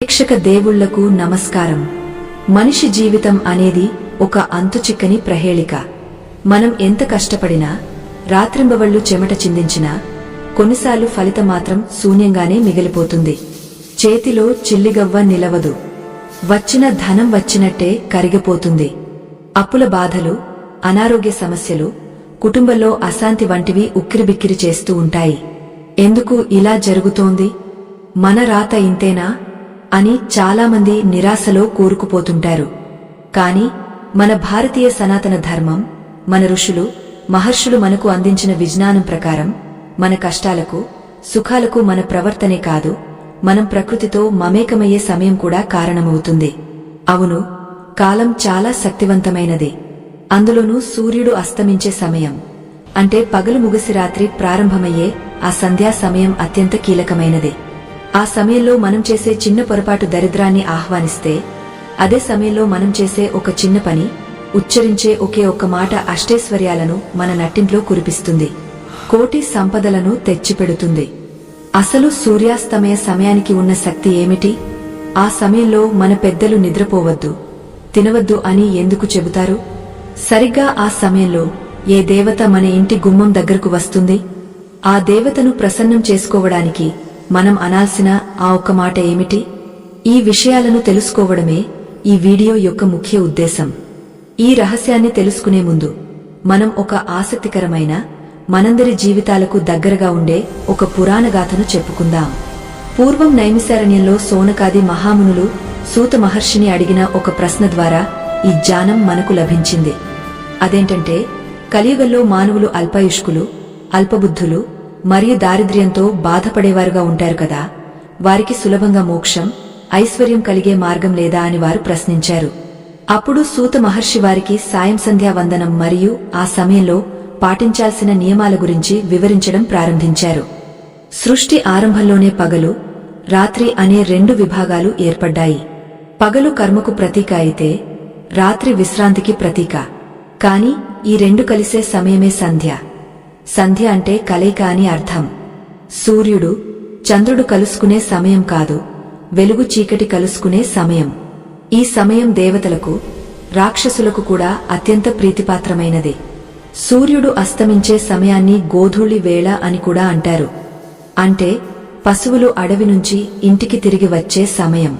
ప్రేక్షక దేవుళ్లకు నమస్కారం. మనిషి జీవితం అనేది ఒక అంతుచిక్కని ప్రహేళిక. మనం ఎంత కష్టపడినా, రాత్రింబవళ్లు చెమట చిందించినా కొన్నిసార్లు ఫలితం మాత్రం శూన్యంగానే మిగిలిపోతుంది. చేతిలో చిల్లిగవ్వ నిలవదు. వచ్చిన ధనం వచ్చినట్టే కరిగిపోతుంది. అప్పుల బాధలు, అనారోగ్య సమస్యలు, కుటుంబంలో అశాంతి వంటివి ఉక్కిరిబిక్కిరి చేస్తూ ఉంటాయి. ఎందుకు ఇలా జరుగుతోంది? మన రాత ఇంతేనా అని చాలామంది నిరాశలో కూరుకుపోతుంటారు. కాని మన భారతీయ సనాతన ధర్మం, మన ఋషులు, మహర్షులు మనకు అందించిన విజ్ఞానం ప్రకారం మన కష్టాలకు, సుఖాలకు మన ప్రవర్తనే కాదు, మనం ప్రకృతితో మమేకమయ్యే సమయం కూడా కారణమవుతుంది. అవును, కాలం చాలా శక్తివంతమైనది. అందులోనూ సూర్యుడు అస్తమించే సమయం అంటే పగలు ముగిసి రాత్రి ప్రారంభమయ్యే ఆ సంధ్యా సమయం అత్యంత కీలకమైనది. ఆ సమయంలో మనం చేసే చిన్న పొరపాటు దరిద్రాన్ని ఆహ్వానిస్తే, అదే సమయంలో మనం చేసే ఒక చిన్న పని, ఉచ్చరించే ఒకే ఒక్క మాట అష్టైశ్వర్యాలను మన నట్టింట్లో కురిపిస్తుంది, కోటి సంపదలను తెచ్చిపెడుతుంది. అసలు సూర్యాస్తమయ సమయానికి ఉన్న శక్తి ఏమిటి? ఆ సమయంలో మన పెద్దలు నిద్రపోవద్దు, తినవద్దు అని ఎందుకు చెబుతారు? సరిగ్గా ఆ సమయంలో ఏ దేవత మన ఇంటి గుమ్మం దగ్గరకు వస్తుంది? ఆ దేవతను ప్రసన్నం చేసుకోవడానికి మనం అనాల్సిన ఆ ఒక్క మాట ఏమిటి? ఈ విషయాలను తెలుసుకోవడమే ఈ వీడియో యొక్క ముఖ్య ఉద్దేశం. ఈ రహస్యాన్ని తెలుసుకునే ముందు మనం ఒక ఆసక్తికరమైన, మనందరి జీవితాలకు దగ్గరగా ఉండే ఒక పురాణ గాథను చెప్పుకుందాం. పూర్వం నైమిసారణ్యంలో సోనకాది మహామునులు సూత మహర్షిని అడిగిన ఒక ప్రశ్న ద్వారా ఈ జ్ఞానం మనకు లభించింది. అదేంటంటే, కలియుగంలో మానవులు అల్పాయుష్కులు, అల్పబుద్ధులు మరియు దారిద్ర్యంతో బాధపడేవారుగా ఉంటారు కదా, వారికి సులభంగా మోక్షం, ఐశ్వర్యం కలిగే మార్గం లేదా అని వారు ప్రశ్నించారు. అప్పుడు సూత మహర్షి వారికి సాయం సంధ్యా వందనం మరియు ఆ సమయంలో పాటించాల్సిన నియమాల గురించి వివరించడం ప్రారంభించారు. సృష్టి ఆరంభంలోనే పగలు, రాత్రి అనే రెండు విభాగాలు ఏర్పడ్డాయి. పగలు కర్మకు ప్రతీక అయితే, రాత్రి విశ్రాంతికి ప్రతీక. కాని ఈ రెండు కలిసే సమయమే సంధ్య. సంధ్య అంటే కలయిక అని అర్థం. సూర్యుడు, చంద్రుడు కలుసుకునే సమయం కాదు, వెలుగు చీకటి కలుసుకునే సమయం. ఈ సమయం దేవతలకు, రాక్షసులకు కూడా అత్యంత ప్రీతిపాత్రమైనది. సూర్యుడు అస్తమించే సమయాన్ని గోధూళి వేళ అని కూడా అంటారు. అంటే పశువులు అడవి నుంచి ఇంటికి తిరిగి వచ్చే సమయం.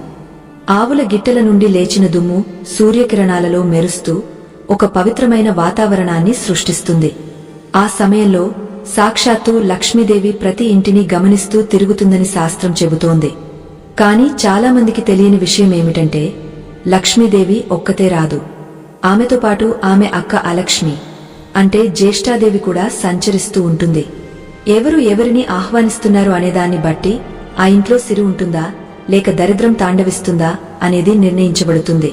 ఆవుల గిట్టెల నుండి లేచిన దుమ్ము సూర్యకిరణాలలో మెరుస్తూ ఒక పవిత్రమైన వాతావరణాన్ని సృష్టిస్తుంది. ఆ సమయంలో సాక్షాత్తు లక్ష్మీదేవి ప్రతి ఇంటిని గమనిస్తూ తిరుగుతుందని శాస్త్రం చెబుతోంది. కాని చాలామందికి తెలియని విషయమేమిటంటే, లక్ష్మీదేవి ఒక్కతే రాదు. ఆమెతో పాటు ఆమె అక్క అలక్ష్మి అంటే జ్యేష్ఠాదేవి కూడా సంచరిస్తూ ఉంటుంది. ఎవరు ఎవరిని ఆహ్వానిస్తున్నారు అనేదాన్ని బట్టి ఆ ఇంట్లో సిరి ఉంటుందా లేక దరిద్రం తాండవిస్తుందా అనేది నిర్ణయించబడుతుంది.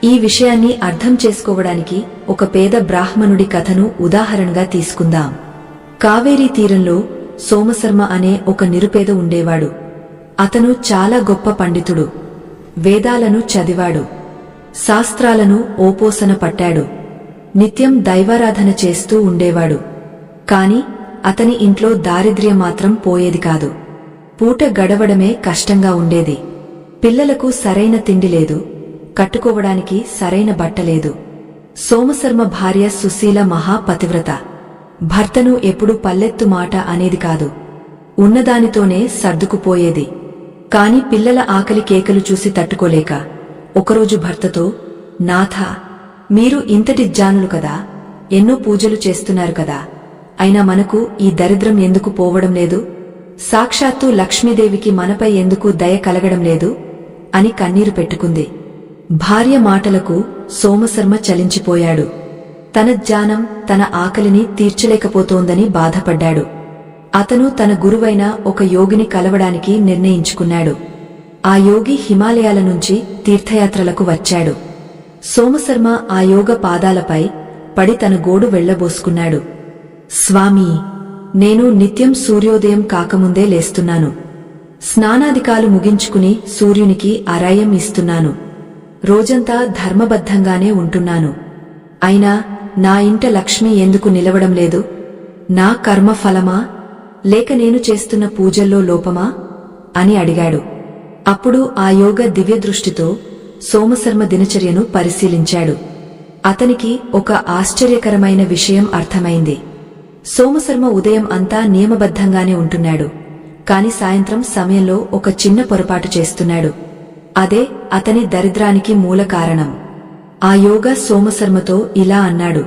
ఈ విషయాన్ని అర్థం చేసుకోవడానికి ఒక పేద బ్రాహ్మణుడి కథను ఉదాహరణగా తీసుకుందాం. కావేరీ తీరంలో సోమశర్మ అనే ఒక నిరుపేద ఉండేవాడు. అతను చాలా గొప్ప పండితుడు. వేదాలను చదివాడు, శాస్త్రాలను ఓపోసన పట్టాడు, నిత్యం దైవారాధన చేస్తూ ఉండేవాడు. కాని అతని ఇంట్లో దారిద్ర్యం మాత్రం పోయేది కాదు. పూట గడవడమే కష్టంగా ఉండేది. పిల్లలకు సరైన తిండి లేదు, కట్టుకోవడానికి సరైన బట్టలేదు. సోమశర్మ భార్య సుశీల మహాపతివ్రత. భర్తను ఎప్పుడూ పల్లెత్తు మాట అనేది కాదు, ఉన్నదానితోనే సర్దుకుపోయేది. కాని పిల్లల ఆకలి కేకలు చూసి తట్టుకోలేక ఒకరోజు భర్తతో, నాథా, మీరు ఇంతటి జ్ఞానులు కదా, ఎన్నో పూజలు చేస్తున్నారు కదా, అయినా మనకు ఈ దరిద్రం ఎందుకు పోవడం లేదు? సాక్షాత్తు లక్ష్మీదేవికి మనపై ఎందుకు దయ కలగడం లేదు అని కన్నీరు పెట్టుకుంది. భార్య మాటలకు సోమశర్మ చలించిపోయాడు. తన జ్ఞానం తన ఆకలిని తీర్చలేకపోతోందని బాధపడ్డాడు. అతను తన గురువైన ఒక యోగిని కలవడానికి నిర్ణయించుకున్నాడు. ఆ యోగి హిమాలయాల నుంచి తీర్థయాత్రలకు వచ్చాడు. సోమశర్మ ఆ యోగ పాదాలపై పడి తన గోడు వెళ్లబోసుకున్నాడు. స్వామీ, నేను నిత్యం సూర్యోదయం కాకముందే లేస్తున్నాను. స్నానాదికాలు ముగించుకుని సూర్యునికి అరాయం ఇస్తున్నాను. రోజంతా ధర్మబద్ధంగానే ఉంటున్నాను. అయినా నా ఇంట లక్ష్మి ఎందుకు నిలవడం లేదు? నా కర్మ ఫలమా లేక నేను చేస్తున్న పూజల్లో లోపమా అని అడిగాడు. అప్పుడు ఆ యోగ దివ్యదృష్టితో సోమశర్మ దినచర్యను పరిశీలించాడు. అతనికి ఒక ఆశ్చర్యకరమైన విషయం అర్థమైంది. సోమశర్మ ఉదయం అంతా నియమబద్ధంగానే ఉంటున్నాడు, కాని సాయంత్రం సమయంలో ఒక చిన్న పొరపాటు చేస్తున్నాడు. అదే అతని దరిద్రానికి మూల కారణం. ఆ యోగ సోమశర్మతో ఇలా అన్నాడు: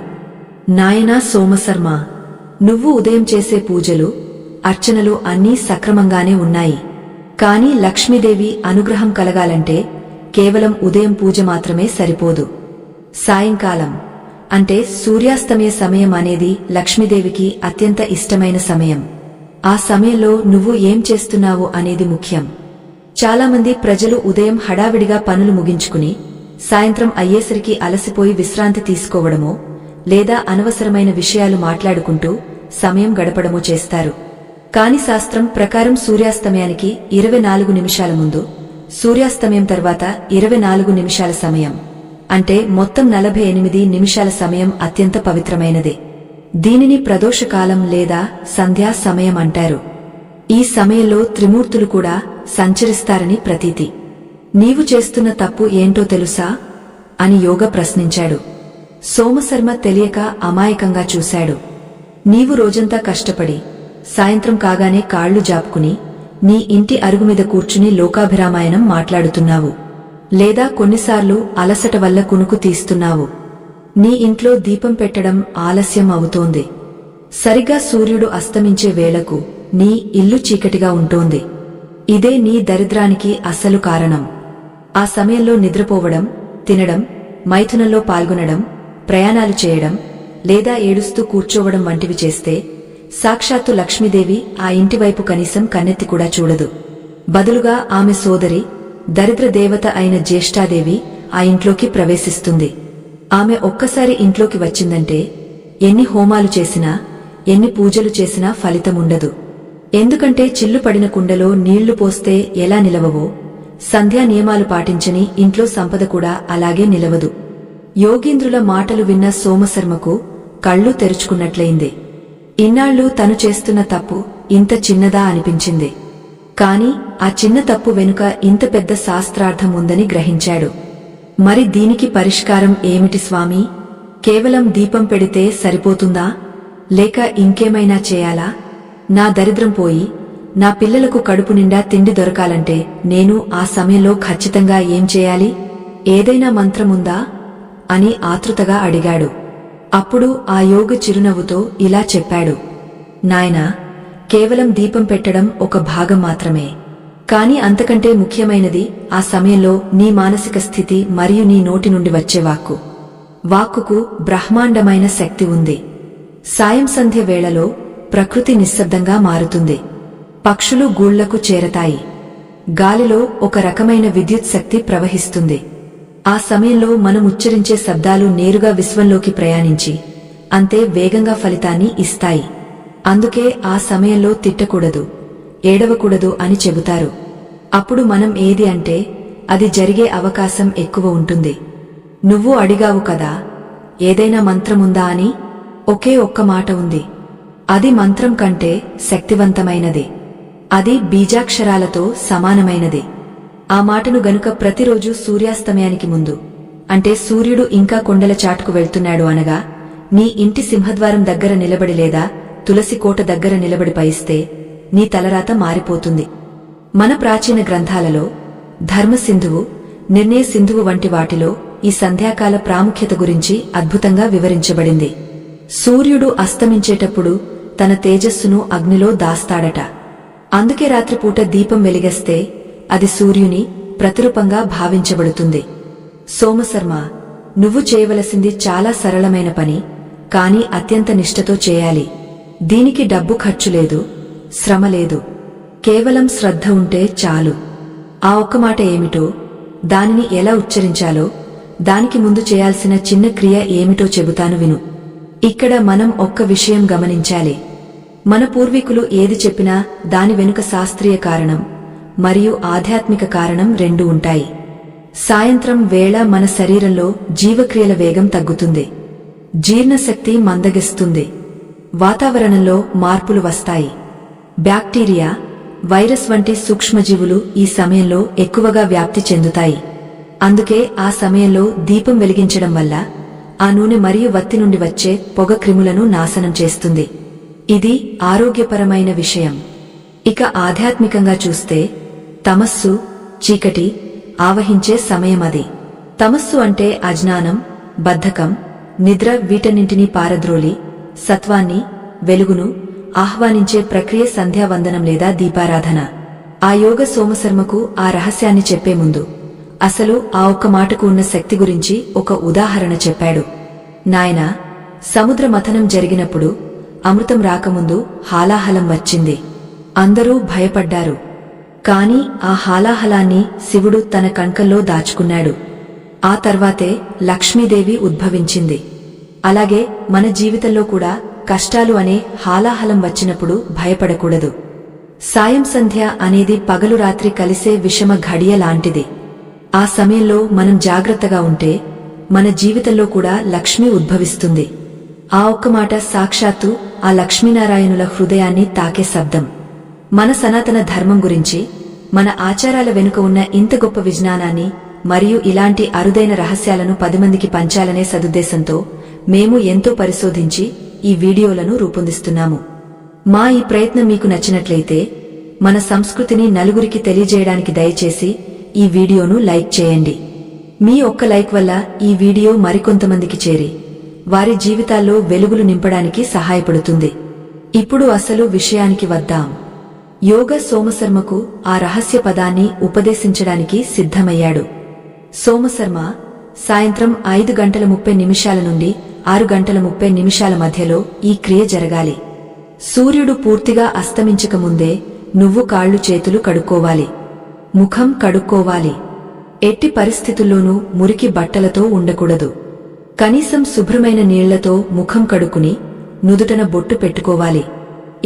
నాయనా సోమశర్మ, నువ్వు ఉదయం చేసే పూజలు, అర్చనలు అన్నీ సక్రమంగానే ఉన్నాయి. కాని లక్ష్మీదేవి అనుగ్రహం కలగాలంటే కేవలం ఉదయం పూజ మాత్రమే సరిపోదు. సాయంకాలం అంటే సూర్యాస్తమయ సమయం అనేది లక్ష్మీదేవికి అత్యంత ఇష్టమైన సమయం. ఆ సమయంలో నువ్వు ఏం చేస్తున్నావు అనేది ముఖ్యం. చాలామంది ప్రజలు ఉదయం హడావిడిగా పనులు ముగించుకుని సాయంత్రం అయ్యేసరికి అలసిపోయి విశ్రాంతి తీసుకోవడమో లేదా అనవసరమైన విషయాలు మాట్లాడుకుంటూ సమయం గడపడమో చేస్తారు. కాని శాస్త్రం ప్రకారం సూర్యాస్తమయానికి 24 నిమిషాల ముందు, సూర్యాస్తమయం తర్వాత 24 నిమిషాల సమయం అంటే మొత్తం 48 నిమిషాల సమయం అత్యంత పవిత్రమైనది. దీనిని ప్రదోషకాలం లేదా సంధ్యా సమయం అంటారు. ఈ సమయంలో త్రిమూర్తులు కూడా సంచరిస్తారని ప్రతీతి. నీవు చేస్తున్న తప్పు ఏంటో తెలుసా అని యోగ ప్రశ్నించాడు. సోమశర్మ తెలియక అమాయకంగా చూశాడు. నీవు రోజంతా కష్టపడి సాయంత్రం కాగానే కాళ్లు జాపుకుని నీ ఇంటి అరుగుమీద కూర్చుని లోకాభిరామాయణం మాట్లాడుతున్నావు. లేదా కొన్నిసార్లు అలసట వల్ల కునుకు తీస్తున్నావు. నీ ఇంట్లో దీపం పెట్టడం ఆలస్యం అవుతోంది. సరిగా సూర్యుడు అస్తమించే వేళకు నీ ఇల్లు చీకటిగా ఉంటోంది. ఇదే నీ దరిద్రానికి అసలు కారణం. ఆ సమయంలో నిద్రపోవడం, తినడం, మైథునంలో పాల్గొనడం, ప్రయాణాలు చేయడం లేదా ఏడుస్తూ కూర్చోవడం వంటివి చేస్తే సాక్షాత్తు లక్ష్మీదేవి ఆ ఇంటివైపు కనీసం కన్నెత్తి కూడా చూడదు. బదులుగా ఆమె సోదరి, దరిద్ర దేవత అయిన జ్యేష్ఠాదేవి ఆ ఇంట్లోకి ప్రవేశిస్తుంది. ఆమె ఒక్కసారి ఇంట్లోకి వచ్చిందంటే ఎన్ని హోమాలు చేసినా, ఎన్ని పూజలు చేసినా ఫలితముండదు. ఎందుకంటే చిల్లు పడిన కుండలో నీళ్లు పోస్తే ఎలా నిలవవో, సంధ్యా నియమాలు పాటించని ఇంట్లో సంపద కూడా అలాగే నిలవదు. యోగీంద్రుల మాటలు విన్న సోమశర్మకు కళ్ళు తెరుచుకున్నట్లయింది. ఇన్నాళ్లు తను చేస్తున్న తప్పు ఇంత చిన్నదా అనిపించింది. కాని ఆ చిన్న తప్పు వెనుక ఇంత పెద్ద శాస్త్రార్థం ఉందని గ్రహించాడు. మరి దీనికి పరిష్కారం ఏమిటి స్వామీ? కేవలం దీపం పెడితే సరిపోతుందా? లేక ఇంకేమైనా చేయాలా? నా దరిద్రం పోయి నా పిల్లలకు కడుపు నిండా తిండి దొరకాలంటే నేను ఆ సమయంలో ఖచ్చితంగా ఏం చేయాలి? ఏదైనా మంత్రముందా అని ఆతృతగా అడిగాడు. అప్పుడు ఆ యోగ చిరునవ్వుతో ఇలా చెప్పాడు: నాయనా, కేవలం దీపం పెట్టడం ఒక భాగం మాత్రమే. కాని అంతకంటే ముఖ్యమైనది ఆ సమయంలో నీ మానసిక స్థితి మరియు నీ నోటి నుండి వచ్చే వాక్కు. వాక్కుకు బ్రహ్మాండమైన శక్తి ఉంది. సాయం సంధ్య వేళలో ప్రకృతి నిశ్శబ్దంగా మారుతుంది. పక్షులు గూళ్లకు చేరతాయి. గాలిలో ఒక రకమైన విద్యుత్ శక్తి ప్రవహిస్తుంది. ఆ సమయంలో మనం ఉచ్చరించే శబ్దాలు నేరుగా విశ్వంలోకి ప్రయాణించి అంతే వేగంగా ఫలితాన్ని ఇస్తాయి. అందుకే ఆ సమయంలో తిట్టకూడదు, ఏడవకూడదు అని చెబుతారు. అప్పుడు మనం ఏది అంటే అది జరిగే అవకాశం ఎక్కువ ఉంటుంది. నువ్వు అడిగావు కదా, ఏదైనా మంత్రముందా అని. ఒకే ఒక్క మాట ఉంది. అది మంత్రం కంటే శక్తివంతమైనది. అది బీజాక్షరాలతో సమానమైనది. ఆ మాటను గనుక ప్రతిరోజు సూర్యాస్తమయానికి ముందు, అంటే సూర్యుడు ఇంకా కొండల చాటుకు వెళ్తున్నాడు అనగా, నీ ఇంటి సింహద్వారం దగ్గర నిలబడి లేదా తులసి కోట దగ్గర నిలబడి పయిస్తే నీ తలరాత మారిపోతుంది. మన ప్రాచీన గ్రంథాలలో ధర్మసింధువు, నిర్ణయ సింధువు వంటి వాటిలో ఈ సంధ్యాకాల ప్రాముఖ్యత గురించి అద్భుతంగా వివరించబడింది. సూర్యుడు అస్తమించేటప్పుడు తన తేజస్సును అగ్నిలో దాస్తాడట. అందుకే రాత్రిపూట దీపం వెలిగేస్తే అది సూర్యుని ప్రతిరూపంగా భావించబడుతుంది. సోమశర్మ, నువ్వు చేయవలసింది చాలా సరళమైన పని, కాని అత్యంత నిష్ఠతో చేయాలి. దీనికి డబ్బు ఖర్చు లేదు, శ్రమ లేదు. కేవలం శ్రద్ధ ఉంటే చాలు. ఆ ఒక్క మాట ఏమిటో, దానిని ఎలా ఉచ్చరించాలో, దానికి ముందు చేయాల్సిన చిన్న క్రియ ఏమిటో చెబుతాను విను. ఇక్కడ మనం ఒక్క విషయం గమనించాలి. మన పూర్వీకులు ఏది చెప్పినా దాని వెనుక శాస్త్రీయ కారణం మరియు ఆధ్యాత్మిక కారణం రెండూ ఉంటాయి. సాయంత్రం వేళ మన శరీరంలో జీవక్రియల వేగం తగ్గుతుంది. జీర్ణశక్తి మందగిస్తుంది. వాతావరణంలో మార్పులు వస్తాయి. బ్యాక్టీరియా, వైరస్ వంటి సూక్ష్మజీవులు ఈ సమయంలో ఎక్కువగా వ్యాప్తి చెందుతాయి. అందుకే ఆ సమయంలో దీపం వెలిగించడం వల్ల ఆ నూనె మరియు వత్తి నుండి వచ్చే పొగ క్రిములను నాశనం చేస్తుంది. ఇది ఆరోగ్యపరమైన విషయం. ఇక ఆధ్యాత్మికంగా చూస్తే తమస్సు, చీకటి ఆవహించే సమయమది. తమస్సు అంటే అజ్ఞానం, బద్ధకం, నిద్ర వీటన్నింటినీ పారద్రోలి సత్వాన్ని, వెలుగును ఆహ్వానించే ప్రక్రియ సంధ్యావందనం లేదా దీపారాధన. ఆ యోగ సోమశర్మకు ఆ రహస్యాన్ని చెప్పే ముందు అసలు ఆ ఒక్క మాటకు ఉన్న శక్తి గురించి ఒక ఉదాహరణ చెప్పాడు. నాయనా, సముద్ర మథనం జరిగినప్పుడు అమృతం రాకముందు హాలాహలం వచ్చింది. అందరూ భయపడ్డారు. కాని ఆ హాలాహలాన్ని శివుడు తన కంకల్లో దాచుకున్నాడు. ఆ తర్వాతే లక్ష్మీదేవి ఉద్భవించింది. అలాగే మన జీవితంలో కూడా కష్టాలు అనే హాలాహలం వచ్చినప్పుడు భయపడకూడదు. సాయం సంధ్య అనేది పగలు రాత్రి కలిసే విషమ ఘడియ లాంటిది. ఆ సమయంలో మనం జాగ్రత్తగా ఉంటే మన జీవితంలో కూడా లక్ష్మి ఉద్భవిస్తుంది. ఆ ఒక్క మాట సాక్షాత్తు ఆ లక్ష్మీనారాయణుల హృదయాన్ని తాకే శబ్దం. మన సనాతన ధర్మం గురించి, మన ఆచారాల వెనుక ఉన్న ఇంత గొప్ప విజ్ఞానాన్ని మరియు ఇలాంటి అరుదైన రహస్యాలను 10 మందికి పంచాలనే సదుద్దేశంతో మేము ఎంతో పరిశోధించి ఈ వీడియోలను రూపొందిస్తున్నాము. మా ఈ ప్రయత్నం మీకు నచ్చినట్లయితే మన సంస్కృతిని నలుగురికి తెలియజేయడానికి దయచేసి ఈ వీడియోను లైక్ చేయండి. మీ ఒక్క లైక్ వల్ల ఈ వీడియో మరికొంతమందికి చేరి వారి జీవితాల్లో వెలుగులు నింపడానికి సహాయపడుతుంది. ఇప్పుడు అసలు విషయానికి వద్దాం. యోగ సోమశర్మకు ఆ రహస్య పదాన్ని ఉపదేశించడానికి సిద్ధమయ్యాడు. సోమశర్మ సాయంత్రం 5:30 నుండి 6:30 మధ్యలో ఈ క్రియ జరగాలి. సూర్యుడు పూర్తిగా అస్తమించక ముందే నువ్వు కాళ్ళు చేతులు కడుక్కోవాలి. ముఖం కడుక్కోవాలి. ఎట్టి పరిస్థితుల్లోనూ మురికి బట్టలతో ఉండకూడదు. కనీసం శుభ్రమైన నీళ్లతో ముఖం కడుక్కుని నుదుటన బొట్టు పెట్టుకోవాలి.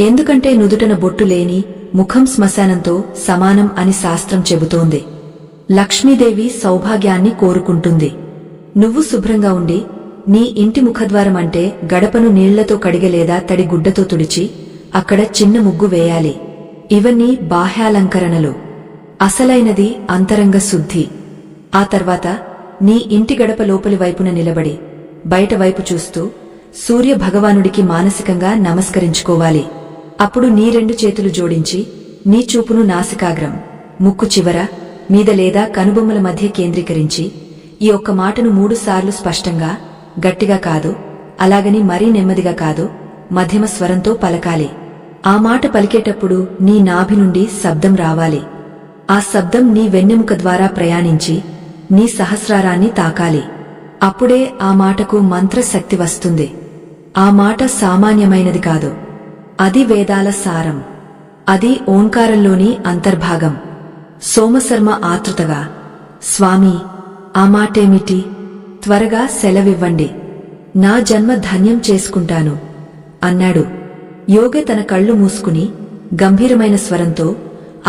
ఎందుకంటే నుదుటన బొట్టు లేని ముఖం శ్మశానంతో సమానం అని శాస్త్రం చెబుతోంది. లక్ష్మీదేవి సౌభాగ్యాన్ని కోరుకుంటుంది. నువ్వు శుభ్రంగా ఉండి నీ ఇంటి ముఖద్వారం అంటే గడపను నీళ్లతో కడిగ లేదా తడి గుడ్డతో తుడిచి అక్కడ చిన్న ముగ్గు వేయాలి. ఇవన్నీ బాహ్యాలంకరణలు. అసలైనది అంతరంగ శుద్ధి. ఆ తర్వాత నీ ఇంటి గడప లోపలి వైపున నిలబడి బయట వైపు చూస్తూ సూర్య భగవానుడికి మానసికంగా నమస్కరించుకోవాలి. అప్పుడు నీ 2 చేతులు జోడించి నీ చూపును నాసికాగ్రం, ముక్కు చివర, మీద లేదా కనుబొమ్మల మధ్య కేంద్రీకరించి ఈ ఒక్క మాటను 3 సార్లు స్పష్టంగా, గట్టిగా కాదు, అలాగని మరీ నెమ్మదిగా కాదు, మధ్యమ స్వరంతో పలకాలి. ఆ మాట పలికేటప్పుడు నీ నాభి నుండి శబ్దం రావాలి. ఆ శబ్దం నీ వెన్నెముక ద్వారా ప్రయాణించి నీ సహస్రారాన్ని తాకాలి. అప్పుడే ఆ మాటకు మంత్రశక్తి వస్తుంది. ఆ మాట సామాన్యమైనది కాదు. అది వేదాల సారం. అది ఓంకారంలోని అంతర్భాగం. సోమశర్మ ఆతృతగా, స్వామీ, ఆ మాటేమిటి? త్వరగా సెలవివ్వండి. నా జన్మ ధన్యం చేసుకుంటాను అన్నాడు. యోగ తన కళ్ళు మూసుకుని గంభీరమైన స్వరంతో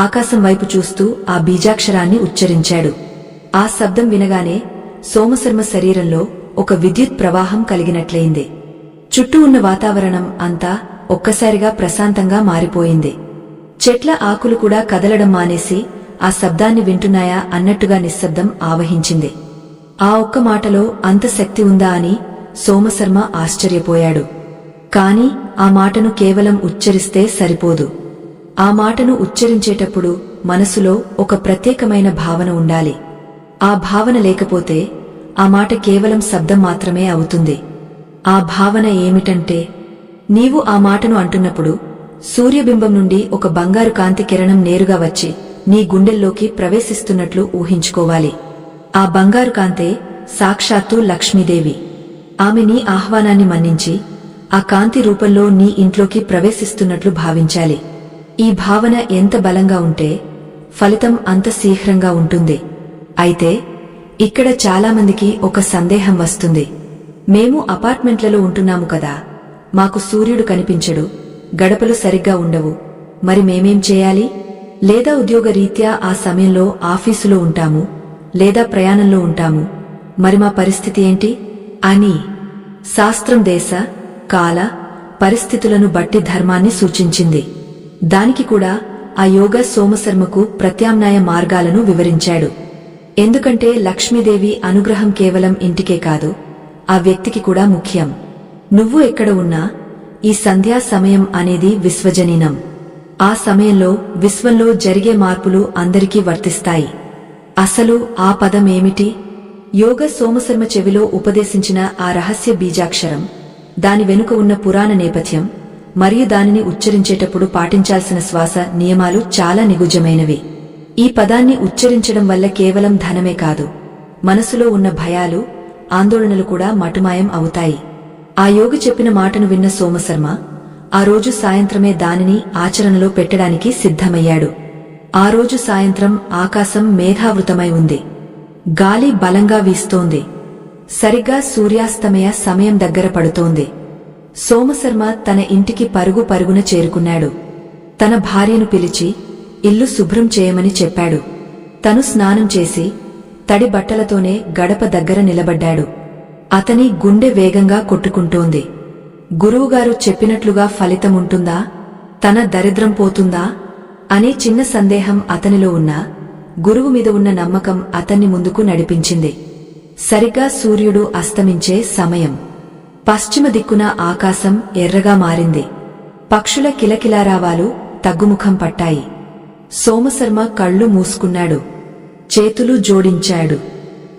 ఆకాశం వైపు చూస్తూ ఆ బీజాక్షరాన్ని ఉచ్చరించాడు. ఆ శబ్దం వినగానే సోమశర్మ శరీరంలో ఒక విద్యుత్ ప్రవాహం కలిగినట్లయింది. చుట్టూ ఉన్న వాతావరణం అంతా ఒక్కసారిగా ప్రశాంతంగా మారిపోయింది. చెట్ల ఆకులు కూడా కదలడం మానేసి ఆ శబ్దాన్ని వింటున్నాయా అన్నట్టుగా నిశ్శబ్దం ఆవహించింది. ఆ ఒక్క మాటలో అంత శక్తి ఉందా అని సోమశర్మ ఆశ్చర్యపోయాడు. కాని ఆ మాటను కేవలం ఉచ్చరిస్తే సరిపోదు. ఆ మాటను ఉచ్చరించేటప్పుడు మనసులో ఒక ప్రత్యేకమైన భావన ఉండాలి. ఆ భావన లేకపోతే ఆ మాట కేవలం శబ్దం మాత్రమే అవుతుంది. ఆ భావన ఏమిటంటే, నీవు ఆ మాటను అంటున్నప్పుడు సూర్యబింబం నుండి ఒక బంగారు కాంతి కిరణం నేరుగా వచ్చి నీ గుండెల్లోకి ప్రవేశిస్తున్నట్లు ఊహించుకోవాలి. ఆ బంగారు కాంతే సాక్షాత్తు లక్ష్మీదేవి. ఆమె నీ ఆహ్వానాన్ని మన్నించి ఆ కాంతి రూపంలో నీ ఇంట్లోకి ప్రవేశిస్తున్నట్లు భావించాలి. ఈ భావన ఎంత బలంగా ఉంటే ఫలితం అంత శీఘ్రంగా ఉంటుంది. అయితే ఇక్కడ చాలామందికి ఒక సందేహం వస్తుంది. మేము అపార్ట్మెంట్లలో ఉంటున్నాము కదా, మాకు సూర్యుడు కనిపించడు, గడపలు సరిగ్గా ఉండవు, మరి మేమేం చేయాలి? లేదా ఉద్యోగ రీత్యా ఆ సమయంలో ఆఫీసులో ఉంటాము, లేదా ప్రయాణంలో ఉంటాము, మరి మా పరిస్థితి ఏంటి అని శాస్త్రం దేశ కాల పరిస్థితులను బట్టి ధర్మాన్ని సూచించింది. దానికి కూడా ఆ యోగా సోమశర్మకు ప్రత్యామ్నాయ మార్గాలను వివరించాడు. ఎందుకంటే లక్ష్మీదేవి అనుగ్రహం కేవలం ఇంటికే కాదు, ఆ వ్యక్తికి కూడా ముఖ్యం. నువ్వు ఎక్కడ ఉన్నా ఈ సంధ్యా సమయం అనేది విశ్వజనీనం. ఆ సమయంలో విశ్వంలో జరిగే మార్పులు అందరికీ వర్తిస్తాయి. అసలు ఆ పదం ఏమిటి? యోగ సోమశర్మ చెవిలో ఉపదేశించిన ఆ రహస్య బీజాక్షరం, దాని వెనుక ఉన్న పురాణ నేపథ్యం మరియు దానిని ఉచ్చరించేటప్పుడు పాటించాల్సిన శ్వాస నియమాలు చాలా నిగుజ్జమైనవి. ఈ పదాన్ని ఉచ్చరించడం వల్ల కేవలం ధనమే కాదు, మనసులో ఉన్న భయాలు, ఆందోళనలు కూడా మటుమాయం అవుతాయి. ఆ యోగి చెప్పిన మాటను విన్న సోమశర్మ ఆ రోజు సాయంత్రమే దానిని ఆచరణలో పెట్టడానికి సిద్ధమయ్యాడు. ఆ రోజు సాయంత్రం ఆకాశం మేఘావృతమై ఉంది. గాలి బలంగా వీస్తోంది. సరిగ్గా సూర్యాస్తమయ సమయం దగ్గర పడుతోంది. సోమశర్మ తన ఇంటికి పరుగు పరుగున చేరుకున్నాడు. తన భార్యను పిలిచి ఇల్లు శుభ్రం చేయమని చెప్పాడు. తను స్నానం చేసి తడి బట్టలతోనే గడప దగ్గర నిలబడ్డాడు. అతని గుండె వేగంగా కొట్టుకుంటోంది. గురువుగారు చెప్పినట్లుగా ఫలితముంటుందా? తన దరిద్రం పోతుందా అనే చిన్న సందేహం అతనిలో ఉన్నా గురువు మీద ఉన్న నమ్మకం అతన్ని ముందుకు నడిపించింది. సరిగ్గా సూర్యుడు అస్తమించే సమయం. పశ్చిమ దిక్కున ఆకాశం ఎర్రగా మారింది. పక్షుల కిలకిలారావాలు తగ్గుముఖం పట్టాయి. సోమశర్మ కళ్ళు మూసుకున్నాడు. చేతులు జోడించాడు.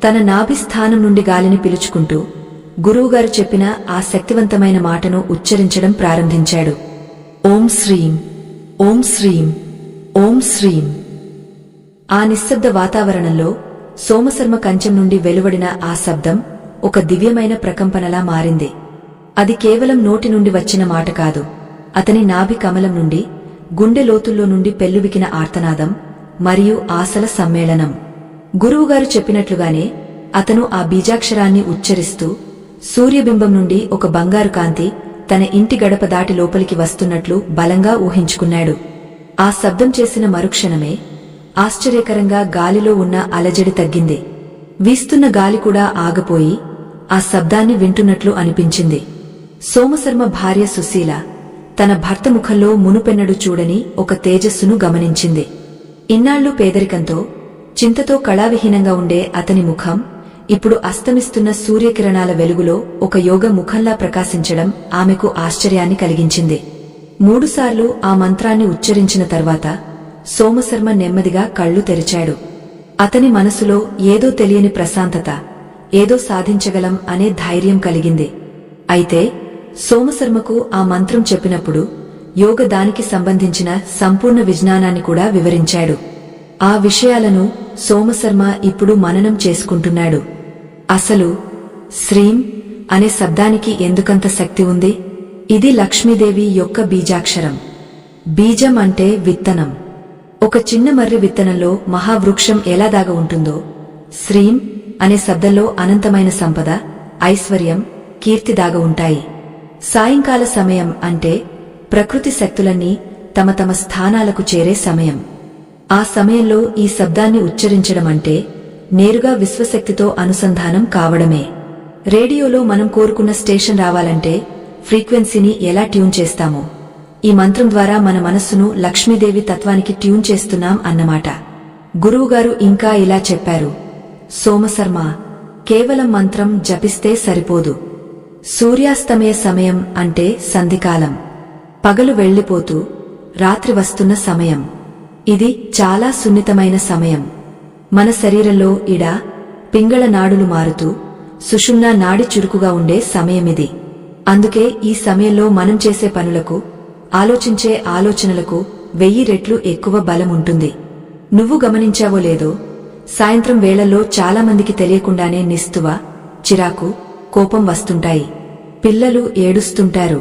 తన నాభిస్థానం నుండి గాలిని పిలుచుకుంటూ గురువుగారు చెప్పిన ఆ శక్తివంతమైన మాటను ఉచ్చరించడం ప్రారంభించాడు. ఓం శ్రీం, ఓం శ్రీం, ఓం శ్రీం. ఆ నిశ్శబ్ద వాతావరణంలో సోమశర్మ కంచెం నుండి వెలువడిన ఆ శబ్దం ఒక దివ్యమైన ప్రకంపనలా మారింది. అది కేవలం నోటి నుండి వచ్చిన మాట కాదు, అతని నాభి కమలం నుండి, గుండె లోతుల్లో నుండి పెల్లువికిన ఆర్తనాదం మరియు ఆశల సమ్మేళనం. గురువుగారు చెప్పినట్లుగానే అతను ఆ బీజాక్షరాన్ని ఉచ్చరిస్తూ సూర్యబింబం నుండి ఒక బంగారు కాంతి తన ఇంటి గడప దాటి లోపలికి వస్తున్నట్లు బలంగా ఊహించుకున్నాడు. ఆ శబ్దం చేసిన మరుక్షణమే ఆశ్చర్యకరంగా గాలిలో ఉన్న అలజడి తగ్గింది. వీస్తున్న గాలి కూడా ఆగిపోయి ఆ శబ్దాన్ని వింటున్నట్లు అనిపించింది. సోమశర్మ భార్య సుశీల తన భర్త ముఖంలో మునుపెన్నడు చూడని ఒక తేజస్సును గమనించింది. ఇన్నాళ్లు పేదరికంతో, చింతతో కళావిహీనంగా ఉండే అతని ముఖం ఇప్పుడు అస్తమిస్తున్న సూర్యకిరణాల వెలుగులో ఒక యోగ ముఖంలా ప్రకాశించడం ఆమెకు ఆశ్చర్యాన్ని కలిగించింది. 3 సార్లు ఆ మంత్రాన్ని ఉచ్చరించిన తర్వాత సోమశర్మ నెమ్మదిగా కళ్ళు తెరిచాడు. అతని మనసులో ఏదో తెలియని ప్రశాంతత, ఏదో సాధించగలం అనే ధైర్యం కలిగింది. అయితే సోమశర్మకు ఆ మంత్రం చెప్పినప్పుడు యోగ దానికి సంబంధించిన సంపూర్ణ విజ్ఞానాన్ని కూడా వివరించాడు. ఆ విషయాలను సోమశర్మ ఇప్పుడు మననం చేసుకుంటున్నాడు. అసలు శ్రీం అనే శబ్దానికి ఎందుకంత శక్తి ఉంది? ఇది లక్ష్మీదేవి యొక్క బీజాక్షరం. బీజం అంటే విత్తనం. ఒక చిన్న మర్రి విత్తనంలో మహావృక్షం ఎలా దాగి ఉంటుందో, శ్రీం అనే శబ్దంలో అనంతమైన సంపద, ఐశ్వర్యం, కీర్తి దాగి ఉంటాయి. సాయంకాల సమయం అంటే ప్రకృతి శక్తులన్నీ తమ తమ స్థానాలకు చేరే సమయం. ఆ సమయంలో ఈ శబ్దాన్ని ఉచ్చరించడం అంటే నేరుగా విశ్వశక్తితో అనుసంధానం కావడమే. రేడియోలో మనం కోరుకున్న స్టేషన్ రావాలంటే ఫ్రీక్వెన్సీని ఎలా ట్యూన్ చేస్తామో, ఈ మంత్రం ద్వారా మన మనస్సును లక్ష్మీదేవి తత్వానికి ట్యూన్ చేస్తున్నాం అన్నమాట. గురువుగారు ఇంకా ఇలా చెప్పారు, సోమశర్మ, కేవలం మంత్రం జపిస్తే సరిపోదు. సూర్యాస్తమయ సమయం అంటే సంధికాలం. పగలు వెళ్లిపోతూ రాత్రి వస్తున్న సమయం. ఇది చాలా సున్నితమైన సమయం. మన శరీరంలో ఇడ, పింగళ నాడులు మారుతూ సుషుమ్నా నాడి చురుకుగా ఉండే సమయమిది. అందుకే ఈ సమయంలో మనం చేసే పనులకు, ఆలోచించే ఆలోచనలకు 1000 రెట్లు ఎక్కువ బలముంటుంది. నువ్వు గమనించావో లేదో, సాయంత్రం వేళల్లో చాలామందికి తెలియకుండానే నిస్తువ, చిరాకు, కోపం వస్తుంటాయి. పిల్లలు ఏడుస్తుంటారు.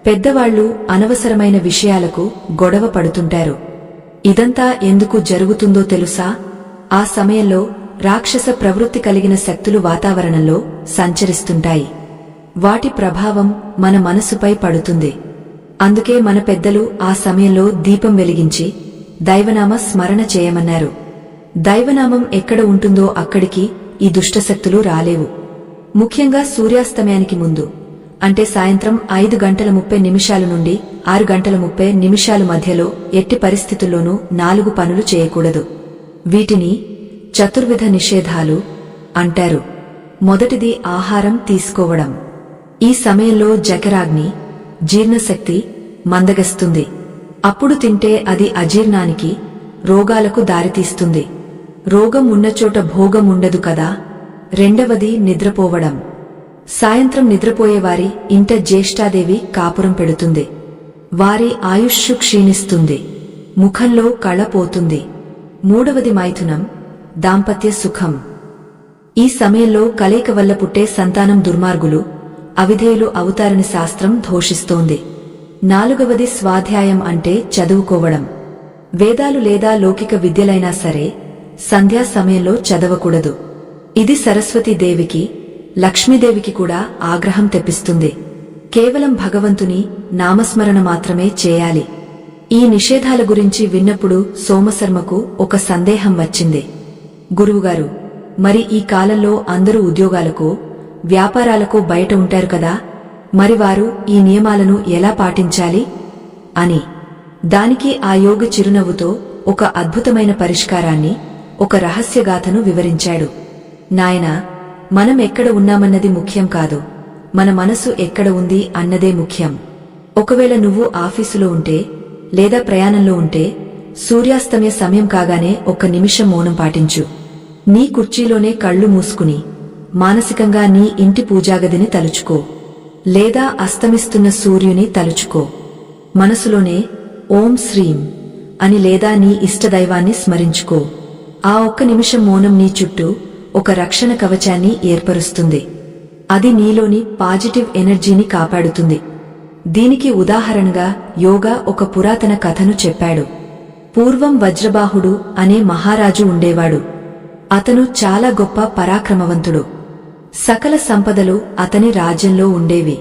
పెద్దవాళ్లు అనవసరమైన విషయాలకు గొడవ పడుతుంటారు. ఇదంతా ఎందుకు జరుగుతుందో తెలుసా? ఆ సమయంలో రాక్షస ప్రవృత్తి కలిగిన శక్తులు వాతావరణంలో సంచరిస్తుంటాయి. వాటి ప్రభావం మన మనసుపై పడుతుంది. అందుకే మన పెద్దలు ఆ సమయంలో దీపం వెలిగించి దైవనామ స్మరణ చేయమన్నారు. దైవనామం ఎక్కడ ఉంటుందో అక్కడికి ఈ దుష్టశక్తులు రాలేవు. ముఖ్యంగా సూర్యాస్తమయానికి ముందు, అంటే సాయంత్రం 5:30 నుండి 6:30 మధ్యలో ఎట్టి పరిస్థితుల్లోనూ 4 పనులు చేయకూడదు. వీటిని చతుర్విధ నిషేధాలు అంటారు. మొదటిది ఆహారం తీసుకోవడం. ఈ సమయంలో జఠరాగ్ని, జీర్ణశక్తి మందగిస్తుంది. అప్పుడు తింటే అది అజీర్ణానికి, రోగాలకు దారితీస్తుంది. రోగం ఉన్నచోట భోగం ఉండదు కదా. రెండవది నిద్రపోవడం. సాయంత్రం నిద్రపోయేవారి ఇంట జ్యేష్ఠాదేవి కాపురం పెడుతుంది. వారి ఆయుష్షు క్షీణిస్తుంది, ముఖంలో కళ పోతుంది. మూడవది మైథునం, దాంపత్య సుఖం. ఈ సమయంలో కలయిక వల్ల పుట్టే సంతానం దుర్మార్గులు, అవిధేయులు అవుతారని శాస్త్రం ఘోషిస్తోంది. నాలుగవది స్వాధ్యాయం, అంటే చదువుకోవడం. వేదాలు లేదా లౌకిక విద్యలైనా సరే సంధ్యా సమయంలో చదవకూడదు. ఇది సరస్వతీదేవికి, లక్ష్మీదేవికి కూడా ఆగ్రహం తెప్పిస్తుంది. కేవలం భగవంతుని నామస్మరణ మాత్రమే చేయాలి. ఈ నిషేధాల గురించి విన్నప్పుడు సోమశర్మకు ఒక సందేహం వచ్చింది. గురువుగారు, మరి ఈ కాలంలో అందరూ ఉద్యోగాలకో వ్యాపారాలకో బయట ఉంటారు కదా, మరి వారు ఈ నియమాలను ఎలా పాటించాలి అని. దానికి ఆ యోగ చిరునవ్వుతో ఒక అద్భుతమైన పరిష్కారాన్ని, ఒక రహస్యగాథను వివరించాడు. నాయనా, మనం ఎక్కడ ఉన్నామన్నది ముఖ్యం కాదు, మన మనసు ఎక్కడ ఉంది అన్నదే ముఖ్యం. ఒకవేళ నువ్వు ఆఫీసులో ఉంటే లేదా ప్రయాణంలో ఉంటే సూర్యాస్తమయ సమయం కాగానే 1 నిమిషం మౌనం పాటించు. నీ కుర్చీలోనే కళ్ళు మూసుకుని మానసికంగా నీ ఇంటి పూజాగదిని తలుచుకో, లేదా అస్తమిస్తున్న సూర్యుని తలుచుకో. మనసులోనే ఓం శ్రీం అని లేదా నీ ఇష్టదైవాన్ని స్మరించుకో. ఆ 1 నిమిషం మౌనం నీ చుట్టూ ఒక రక్షణ కవచాన్ని ఏర్పరుస్తుంది. అది నీలోని పాజిటివ్ ఎనర్జీని కాపాడుతుంది. దీనికి ఉదాహరణగా యోగా ఒక పురాతన కథను చెప్పాడు. పూర్వం వజ్రబాహుడు అనే మహారాజు ఉండేవాడు. అతను చాలా గొప్ప పరాక్రమవంతుడు. సకల సంపదలు అతని రాజ్యంలో ఉండేవి.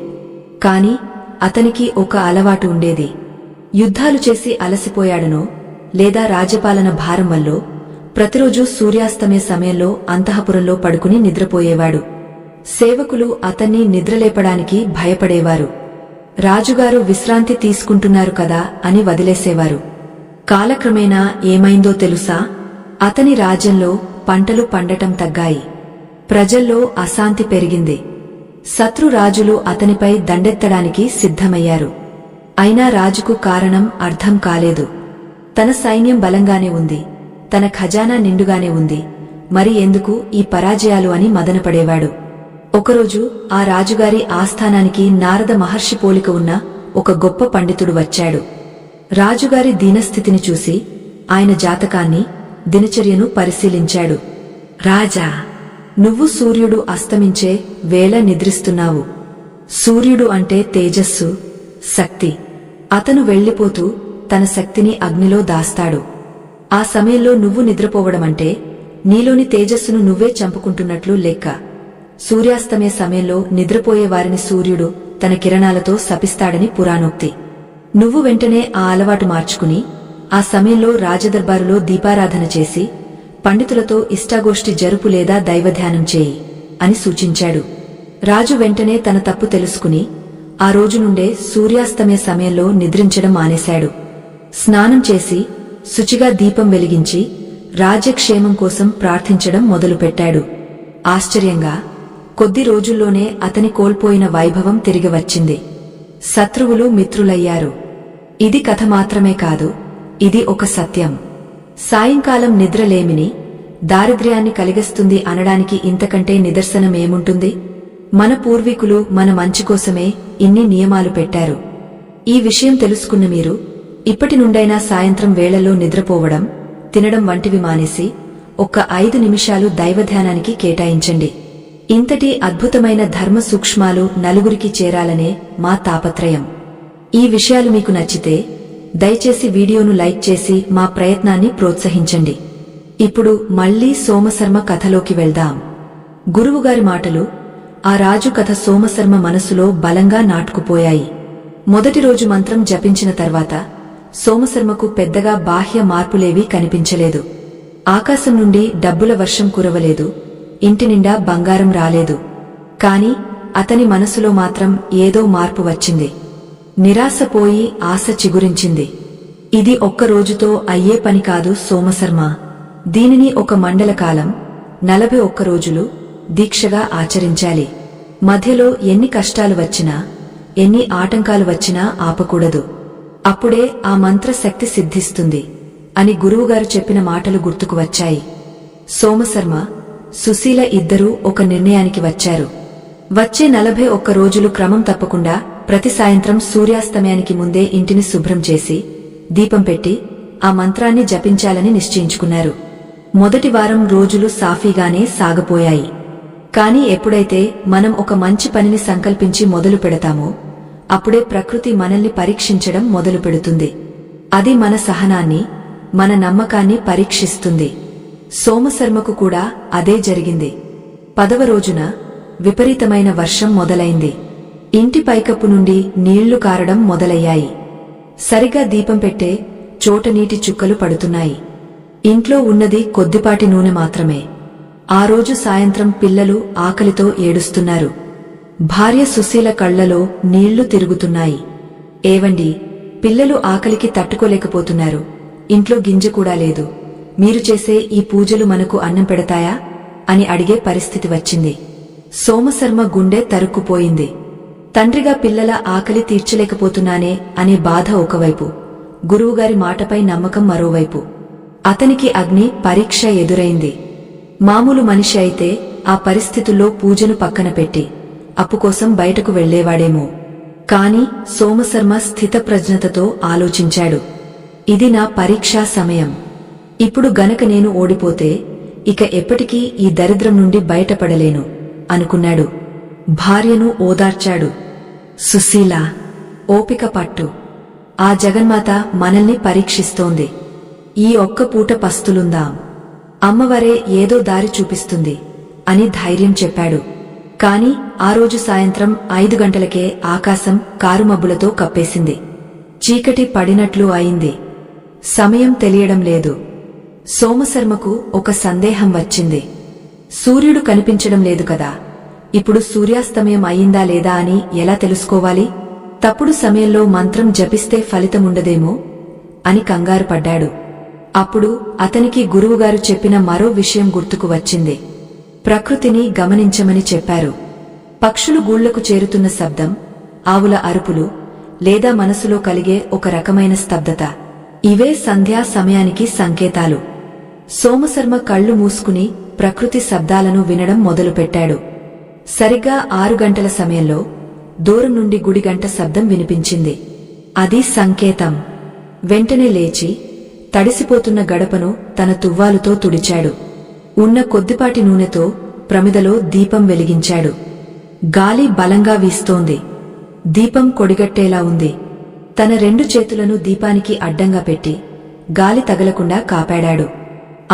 కాని అతనికి ఒక అలవాటు ఉండేది. యుద్ధాలు చేసి అలసిపోయాడనో లేదా రాజ్యపాలన భారం వల్లో ప్రతిరోజూ సూర్యాస్తమయ సమయంలో అంతఃపురంలో పడుకుని నిద్రపోయేవాడు. సేవకులు అతన్ని నిద్రలేపడానికి భయపడేవారు. రాజుగారు విశ్రాంతి తీసుకుంటున్నారు కదా అని వదిలేసేవారు. కాలక్రమేణా ఏమైందో తెలుసా? అతని రాజ్యంలో పంటలు పండటం తగ్గాయి. ప్రజల్లో అశాంతి పెరిగింది. శత్రు రాజులు అతనిపై దండెత్తడానికి సిద్ధమయ్యారు. అయినా రాజుకు కారణం అర్థం కాలేదు. తన సైన్యం బలంగానే ఉంది, తన ఖజానా నిండుగానే ఉంది, మరి ఎందుకు ఈ పరాజయాలు అని మదనపడేవాడు. ఒకరోజు ఆ రాజుగారి ఆస్థానానికి నారద మహర్షి పోలిక ఉన్న ఒక గొప్ప పండితుడు వచ్చాడు. రాజుగారి దీనస్థితిని చూసి ఆయన జాతకాన్ని, దినచర్యను పరిశీలించాడు. రాజా, నువ్వు సూర్యుడు అస్తమించే వేళ నిద్రిస్తున్నావు. సూర్యుడు అంటే తేజస్సు, శక్తి. అతను వెళ్లిపోతూ తన శక్తిని అగ్నిలో దాస్తాడు. ఆ సమయంలో నువ్వు నిద్రపోవడమంటే నీలోని తేజస్సును నువ్వే చంపుకుంటున్నట్లు లెక్క. సూర్యాస్తమయ సమయంలో నిద్రపోయే వారిని సూర్యుడు తన కిరణాలతో శపిస్తాడని పురాణోక్తి. నువ్వు వెంటనే ఆ అలవాటు మార్చుకుని ఆ సమయంలో రాజదర్బారులో దీపారాధన చేసి పండితులతో ఇష్టాగోష్ఠి జరుపు లేదా దైవధ్యానం చేయి అని సూచించాడు. రాజు వెంటనే తన తప్పు తెలుసుకుని ఆ రోజు నుండే సూర్యాస్తమయ సమయంలో నిద్రించడం మానేశాడు. స్నానం చేసి శుచిగా దీపం వెలిగించి రాజ్యక్షేమం కోసం ప్రార్థించడం మొదలుపెట్టాడు. ఆశ్చర్యంగా కొద్ది రోజుల్లోనే అతని కోల్పోయిన వైభవం తిరిగి వచ్చింది. శత్రువులు మిత్రులయ్యారు. ఇది కథ మాత్రమే కాదు, ఇది ఒక సత్యం. సాయంకాలం నిద్రలేమిని దారిద్ర్యాన్ని కలిగిస్తుంది అనడానికి ఇంతకంటే నిదర్శనమేముంటుంది? మన పూర్వీకులు మన మంచి కోసమే ఇన్ని నియమాలు పెట్టారు. ఈ విషయం తెలుసుకున్న మీరు ఇప్పటి నుండైనా సాయంత్రం వేళల్లో నిద్రపోవడం, తినడం వంటివి మానేసి 5 నిమిషాలు దైవధ్యానానికి కేటాయించండి. ఇంతటి అద్భుతమైన ధర్మ సూక్ష్మాలు నలుగురికి చేరాలనే మా తాపత్రయం. ఈ విషయాలు మీకు నచ్చితే దయచేసి వీడియోను లైక్ చేసి మా ప్రయత్నాన్ని ప్రోత్సహించండి. ఇప్పుడు మళ్లీ సోమశర్మ కథలోకి వెళ్దాం. గురువుగారి మాటలు ఆ రాజు కథ సోమశర్మ మనసులో బలంగా నాటుకుపోయాయి. మొదటి రోజు మంత్రం జపించిన తర్వాత సోమశర్మకు పెద్దగా బాహ్య మార్పులేవీ కనిపించలేదు. ఆకాశం నుండి డబ్బుల వర్షం కురవలేదు, ఇంటి నిండా బంగారం రాలేదు. కాని అతని మనసులో మాత్రం ఏదో మార్పు వచ్చింది. నిరాశపోయి ఆశ చిగురించింది. ఇది ఒక్క రోజుతో అయ్యే పని కాదు సోమశర్మ. దీనిని ఒక మండలకాలం 41 రోజులు దీక్షగా ఆచరించాలి. మధ్యలో ఎన్ని కష్టాలు వచ్చినా, ఎన్ని ఆటంకాలు వచ్చినా ఆపకూడదు. అప్పుడే ఆ మంత్రశక్తి సిద్ధిస్తుంది అని గురువుగారు చెప్పిన మాటలు గుర్తుకు వచ్చాయి. సోమశర్మ, సుశీల ఇద్దరూ ఒక నిర్ణయానికి వచ్చారు. వచ్చే 41 రోజులు క్రమం తప్పకుండా ప్రతి సాయంత్రం సూర్యాస్తమయానికి ముందే ఇంటిని శుభ్రం చేసి దీపం పెట్టి ఆ మంత్రాన్ని జపించాలని నిశ్చయించుకున్నారు. మొదటి వారం రోజులు సాఫీగానే సాగపోయాయి. కాని ఎప్పుడైతే మనం ఒక మంచి పనిని సంకల్పించి మొదలు పెడతామో అప్పుడే ప్రకృతి మనల్ని పరీక్షించడం మొదలు పెడుతుంది. అది మన సహనాన్ని, మన నమ్మకాన్ని పరీక్షిస్తుంది. సోమశర్మకు కూడా అదే జరిగింది. 10వ రోజున విపరీతమైన వర్షం మొదలైంది. ఇంటి పైకప్పు నుండి నీళ్లు కారడం మొదలయ్యాయి. సరిగా దీపం పెట్టే చోట నీటి చుక్కలు పడుతున్నాయి. ఇంట్లో ఉన్నది కొద్దిపాటి నూనె మాత్రమే. ఆ రోజు సాయంత్రం పిల్లలు ఆకలితో ఏడుస్తున్నారు. భార్య సుశీల కళ్లలో నీళ్లు తిరుగుతున్నాయి. ఏవండి, పిల్లలు ఆకలికి తట్టుకోలేకపోతున్నారు. ఇంట్లో గింజ కూడా లేదు. మీరు చేసే ఈ పూజలు మనకు అన్నం పెడతాయా అని అడిగే పరిస్థితి వచ్చింది. సోమశర్మ గుండె తరుక్కుపోయింది. తండ్రిగా పిల్లల ఆకలి తీర్చలేకపోతున్నానే అనే బాధ ఒకవైపు, గురువుగారి మాటపై నమ్మకం మరోవైపు. అతనికి అగ్ని పరీక్ష ఎదురైంది. మామూలు మనిషి అయితే ఆ పరిస్థితుల్లో పూజను పక్కన పెట్టి అప్పు కోసం బయటకు వెళ్లేవాడేమో. కాని సోమశర్మ స్థితప్రజ్ఞతతో ఆలోచించాడు. ఇది నా పరీక్షా సమయం. ఇప్పుడు గనక నేను ఓడిపోతే ఇక ఎప్పటికీ ఈ దరిద్రం నుండి బయటపడలేను అనుకున్నాడు. భార్యను ఓదార్చాడు. సుశీల, ఓపిక పట్టు. ఆ జగన్మాత మనల్ని పరీక్షిస్తోంది. ఈ ఒక్క పూట పస్తులుందాం. అమ్మవారే ఏదో దారి చూపిస్తుంది అని ధైర్యం చెప్పాడు. కాని ఆ రోజు సాయంత్రం 5 గంటలకే ఆకాశం కారుమబ్బులతో కప్పేసింది. చీకటి పడినట్లు అయింది. సమయం తెలియడం లేదు. సోమశర్మకు ఒక సందేహం వచ్చింది. సూర్యుడు కనిపించడం లేదు కదా, ఇప్పుడు సూర్యాస్తమయం అయిందా లేదా అని ఎలా తెలుసుకోవాలి? తప్పుడు సమయంలో మంత్రం జపిస్తే ఫలితముండదేమో అని కంగారు పడ్డాడు. అప్పుడు అతనికి గురువుగారు చెప్పిన మరో విషయం గుర్తుకు వచ్చింది. ప్రకృతిని గమనించమని చెప్పారు. పక్షులు గూళ్లకు చేరుతున్న శబ్దం, ఆవుల అరుపులు, లేదా మనసులో కలిగే ఒక రకమైన స్తబ్దత, ఇవే సంధ్యా సమయానికి సంకేతాలు. సోమశర్మ కళ్ళు మూసుకుని ప్రకృతి శబ్దాలను వినడం మొదలుపెట్టాడు. సరిగ్గా 6 గంటల సమయంలో దూరం నుండి గుడి గంట శబ్దం వినిపించింది. అది సంకేతం. వెంటనే లేచి తడిసిపోతున్న గడపను తన తువ్వాలుతో తుడిచాడు. ఉన్న కొద్దిపాటి నూనెతో ప్రమిదలో దీపం వెలిగించాడు. గాలి బలంగా వీస్తోంది. దీపం కొడిగట్టేలా ఉంది. తన 2 చేతులను దీపానికి అడ్డంగా పెట్టి గాలి తగలకుండా కాపాడాడు.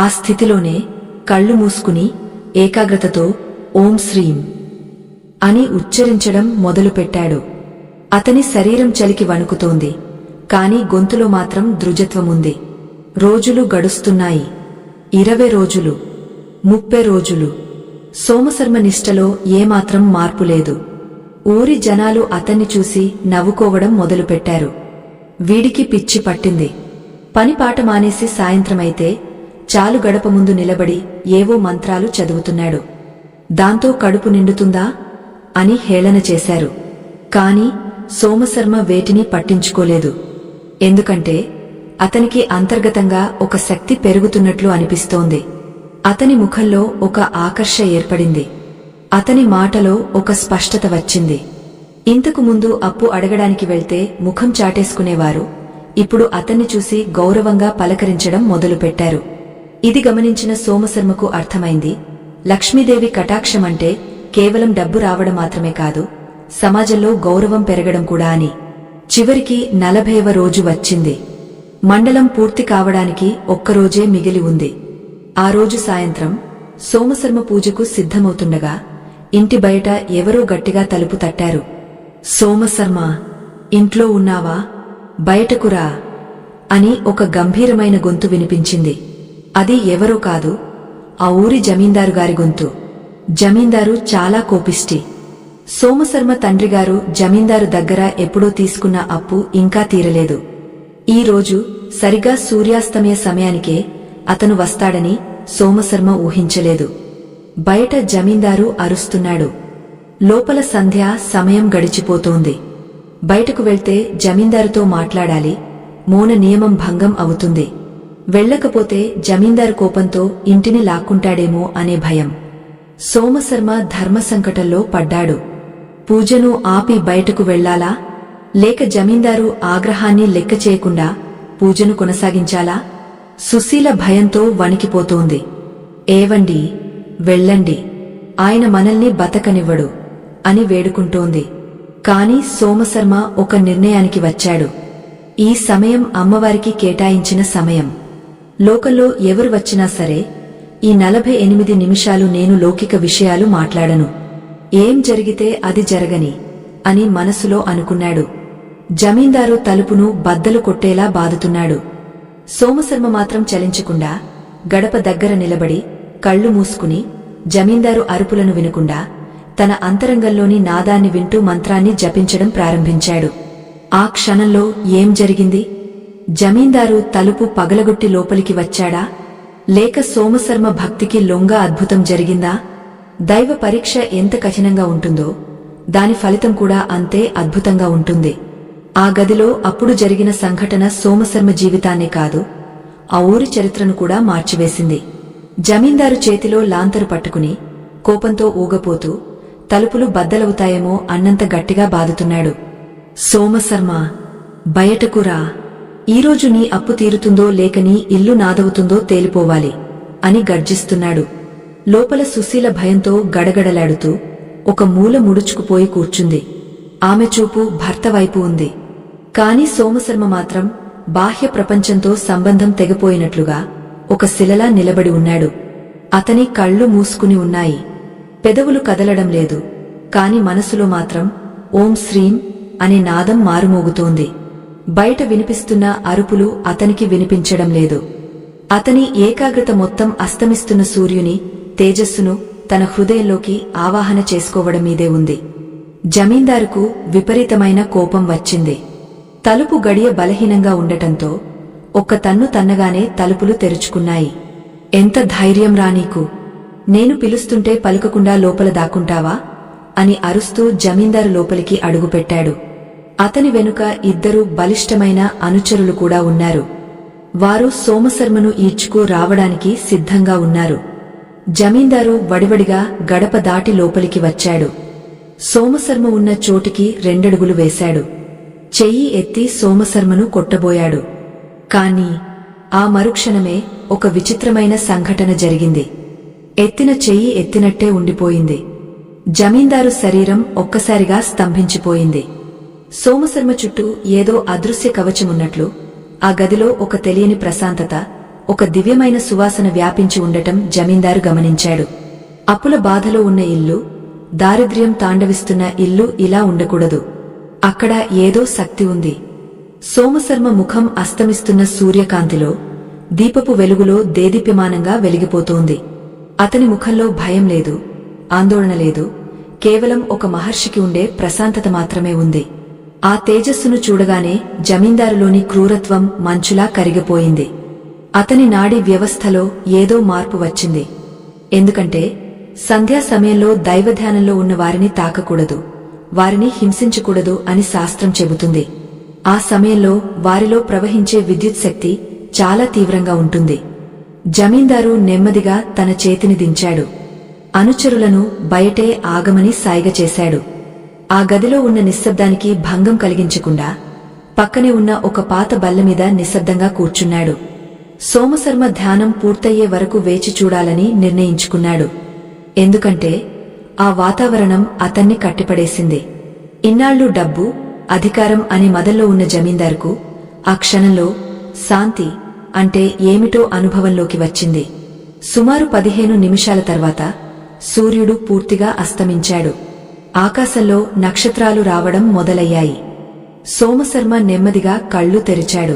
ఆ స్థితిలోనే కళ్ళు మూసుకుని ఏకాగ్రతతో ఓం శ్రీం అని ఉచ్చరించడం మొదలుపెట్టాడు. అతని శరీరం చలికి వణుకుతోంది. కాని గొంతులో మాత్రం దృఢత్వముంది. రోజులు గడుస్తున్నాయి. 20 రోజులు, 30 రోజులు. సోమశర్మ నిష్టలో ఏమాత్రం మార్పులేదు. ఊరి జనాలు అతన్ని చూసి నవ్వుకోవడం మొదలుపెట్టారు. వీడికి పిచ్చి పట్టింది. పనిపాట మానేసి సాయంత్రమైతే చాలు గడప ముందు నిలబడి ఏవో మంత్రాలు చదువుతున్నాడు. దాంతో కడుపు నిండుతుందా అని హేళన చేశారు. కాని సోమశర్మ వేటిని పట్టించుకోలేదు. ఎందుకంటే అతనికి అంతర్గతంగా ఒక శక్తి పెరుగుతున్నట్లు అనిపిస్తోంది. అతని ముఖంలో ఒక ఆకర్ష ఏర్పడింది. అతని మాటలో ఒక స్పష్టత వచ్చింది. ఇంతకు ముందు అప్పు అడగడానికి వెళ్తే ముఖం చాటేసుకునేవారు. ఇప్పుడు అతన్ని చూసి గౌరవంగా పలకరించడం మొదలుపెట్టారు. ఇది గమనించిన సోమశర్మకు అర్థమైంది, లక్ష్మీదేవి కటాక్షమంటే కేవలం డబ్బు రావడం మాత్రమే కాదు, సమాజంలో గౌరవం పెరగడం కూడా అని. చివరికి 40వ రోజు వచ్చింది. మండలం పూర్తి కావడానికి ఒక్కరోజే మిగిలి ఉంది. ఆ రోజు సాయంత్రం సోమశర్మ పూజకు సిద్ధమవుతుండగా ఇంటి బయట ఎవరో గట్టిగా తలుపు తట్టారు. సోమశర్మ, ఇంట్లో ఉన్నావా? బయటకురా అని ఒక గంభీరమైన గొంతు వినిపించింది. అది ఎవరో కాదు, ఆ ఊరి జమీందారు గారి గొంతు. జమీందారు చాలా కోపిష్టి. సోమశర్మ తండ్రిగారు జమీందారు దగ్గర ఎప్పుడో తీసుకున్న అప్పు ఇంకా తీరలేదు. ఈ రోజు సరిగా సూర్యాస్తమయ సమయానికే అతను వస్తాడని సోమశర్మ ఊహించలేదు. బయట జమీందారు అరుస్తున్నాడు. లోపల సంధ్య సమయం గడిచిపోతోంది. బయటకు వెళ్తే జమీందారుతో మాట్లాడాలి, మౌన నియమం భంగం అవుతుంది. వెళ్లకపోతే జమీందారు కోపంతో ఇంటిని లాక్కుంటాడేమో అనే భయం. సోమశర్మ ధర్మసంకటంలో పడ్డాడు. పూజను ఆపి బయటకు వెళ్లాలా, లేక జమీందారు ఆగ్రహాన్ని లెక్క చేయకుండా పూజను కొనసాగించాలా? సుశీల భయంతో వణికిపోతోంది. ఏవండి, వెళ్ళండి, ఆయన మనల్ని బతకనివ్వడు అని వేడుకుంటోంది. కాని సోమశర్మ ఒక నిర్ణయానికి వచ్చాడు. ఈ సమయం అమ్మవారికి కేటాయించిన సమయం. లోకంలో ఎవరు వచ్చినా సరే ఈ 48 నిమిషాలు నేను లౌకిక విషయాలు మాట్లాడను. ఏం జరిగితే అది జరగని అని మనసులో అనుకున్నాడు. జమీందారు తలుపును బద్దలు కొట్టేలా బాదుతున్నాడు. సోమశర్మ మాత్రం చలించకుండా గడప దగ్గర నిలబడి కళ్ళు మూసుకుని జమీందారు అరుపులను వినకుండా తన అంతరంగంలోని నాదాన్ని వింటూ మంత్రాన్ని జపించడం ప్రారంభించాడు. ఆ క్షణంలో ఏం జరిగింది? జమీందారు తలుపు పగలగొట్టి లోపలికి వచ్చాడా, లేక సోమశర్మ భక్తికి లొంగ అద్భుతం జరిగిందా? దైవ పరీక్ష ఎంత కఠినంగా ఉంటుందో దాని ఫలితం కూడా అంతే అద్భుతంగా ఉంటుంది. ఆ గదిలో అప్పుడు జరిగిన సంఘటన సోమశర్మ జీవితాన్నే కాదు, ఆ ఊరి చరిత్రను కూడా మార్చివేసింది. జమీందారు చేతిలో లాంతరు పట్టుకుని కోపంతో ఊగపోతూ తలుపులు బద్దలవుతాయేమో అన్నంత గట్టిగా బాదుతున్నాడు. సోమశర్మ, బయటకు రా, ఈరోజు నీ అప్పు తీరుతుందో లేక నీ ఇల్లు నాదవుతుందో తేలిపోవాలి అని గర్జిస్తున్నాడు. లోపల సుశీల భయంతో గడగడలాడుతూ ఒక మూల ముడుచుకుపోయి కూర్చుంది. ఆమె చూపు భర్త వైపు ఉంది. కాని సోమశర్మ మాత్రం బాహ్య ప్రపంచంతో సంబంధం తెగపోయినట్లుగా ఒక శిలలా నిలబడి ఉన్నాడు. అతని కళ్ళు మూసుకుని ఉన్నాయి. పెదవులు కదలడం లేదు. కాని మనసులో మాత్రం ఓం శ్రీం అనే నాదం మారుమోగుతోంది. బయట వినిపిస్తున్న అరుపులు అతనికి వినిపించడం లేదు. అతని ఏకాగ్రత మొత్తం అస్తమిస్తున్న సూర్యుని తేజస్సును తన హృదయంలోకి ఆవాహన చేసుకోవడం మీదే ఉంది. జమీందారుకు విపరీతమైన కోపం వచ్చింది. తలుపు గడియ బలహీనంగా ఉండటంతో ఒక్క తన్ను తన్నగానే తలుపులు తెరుచుకున్నాయి. ఎంత ధైర్యం రా నీకు, నేను పిలుస్తుంటే పలుకకుండా లోపల దాక్కుంటావా అని అరుస్తూ జమీందారు లోపలికి అడుగుపెట్టాడు. అతని వెనుక 2 బలిష్టమైన అనుచరులు కూడా ఉన్నారు. వారు సోమశర్మను ఈడ్చుకు రావడానికి సిద్ధంగా ఉన్నారు. జమీందారు వడివడిగా గడప దాటి లోపలికి వచ్చాడు. సోమశర్మ ఉన్న చోటికి 2 అడుగులు వేశాడు. చెయ్యి ఎత్తి సోమశర్మను కొట్టబోయాడు. కాని ఆ మరుక్షణమే ఒక విచిత్రమైన సంఘటన జరిగింది. ఎత్తిన చెయ్యి ఎత్తినట్టే ఉండిపోయింది. జమీందారు శరీరం ఒక్కసారిగా స్తంభించిపోయింది. సోమశర్మ చుట్టూ ఏదో అదృశ్య కవచమున్నట్లు ఆ గదిలో ఒక తెలియని ప్రశాంతత, ఒక దివ్యమైన సువాసన వ్యాపించి ఉండటం జమీందారు గమనించాడు. అప్పుల బాధలో ఉన్న ఇల్లు, దారిద్ర్యం తాండవిస్తున్న ఇల్లు ఇలా ఉండకూడదు. అక్కడ ఏదో శక్తి ఉంది. సోమశర్మ ముఖం అస్తమిస్తున్న సూర్యకాంతిలో, దీపపు వెలుగులో దేదీప్యమానంగా వెలిగిపోతోంది. అతని ముఖంలో భయం లేదు, ఆందోళన లేదు, కేవలం ఒక మహర్షికి ఉండే ప్రశాంతత మాత్రమే ఉంది. ఆ తేజస్సును చూడగానే జమీందారులోని క్రూరత్వం మంచులా కరిగిపోయింది. అతని నాడీ వ్యవస్థలో ఏదో మార్పు వచ్చింది. ఎందుకంటే సంధ్యా సమయంలో దైవధ్యానంలో ఉన్న వారిని తాకకూడదు, వారిని హింసించకూడదు అని శాస్త్రం చెబుతుంది. ఆ సమయంలో వారిలో ప్రవహించే విద్యుత్ శక్తి చాలా తీవ్రంగా ఉంటుంది. జమీందారు నెమ్మదిగా తన చేతిని దించాడు. అనుచరులను బయటే ఆగమని సాయిగ చేశాడు. ఆ గదిలో ఉన్న నిశ్శబ్దానికి భంగం కలిగించకుండా పక్కనే ఉన్న ఒక పాత బల్లమీద నిశ్శబ్దంగా కూర్చున్నాడు. సోమశర్మ ధ్యానం పూర్తయ్యే వరకు వేచి చూడాలని నిర్ణయించుకున్నాడు. ఎందుకంటే ఆ వాతావరణం అతన్ని కట్టిపడేసింది. ఇన్నాళ్లు డబ్బు, అధికారం అనే మదంలో ఉన్న జమీందారుకు ఆ క్షణంలో శాంతి అంటే ఏమిటో అనుభవంలోకి వచ్చింది. సుమారు 15 నిమిషాల తర్వాత సూర్యుడు పూర్తిగా అస్తమించాడు. ఆకాశంలో నక్షత్రాలు రావడం మొదలయ్యాయి. సోమశర్మ నెమ్మదిగా కళ్ళు తెరిచాడు.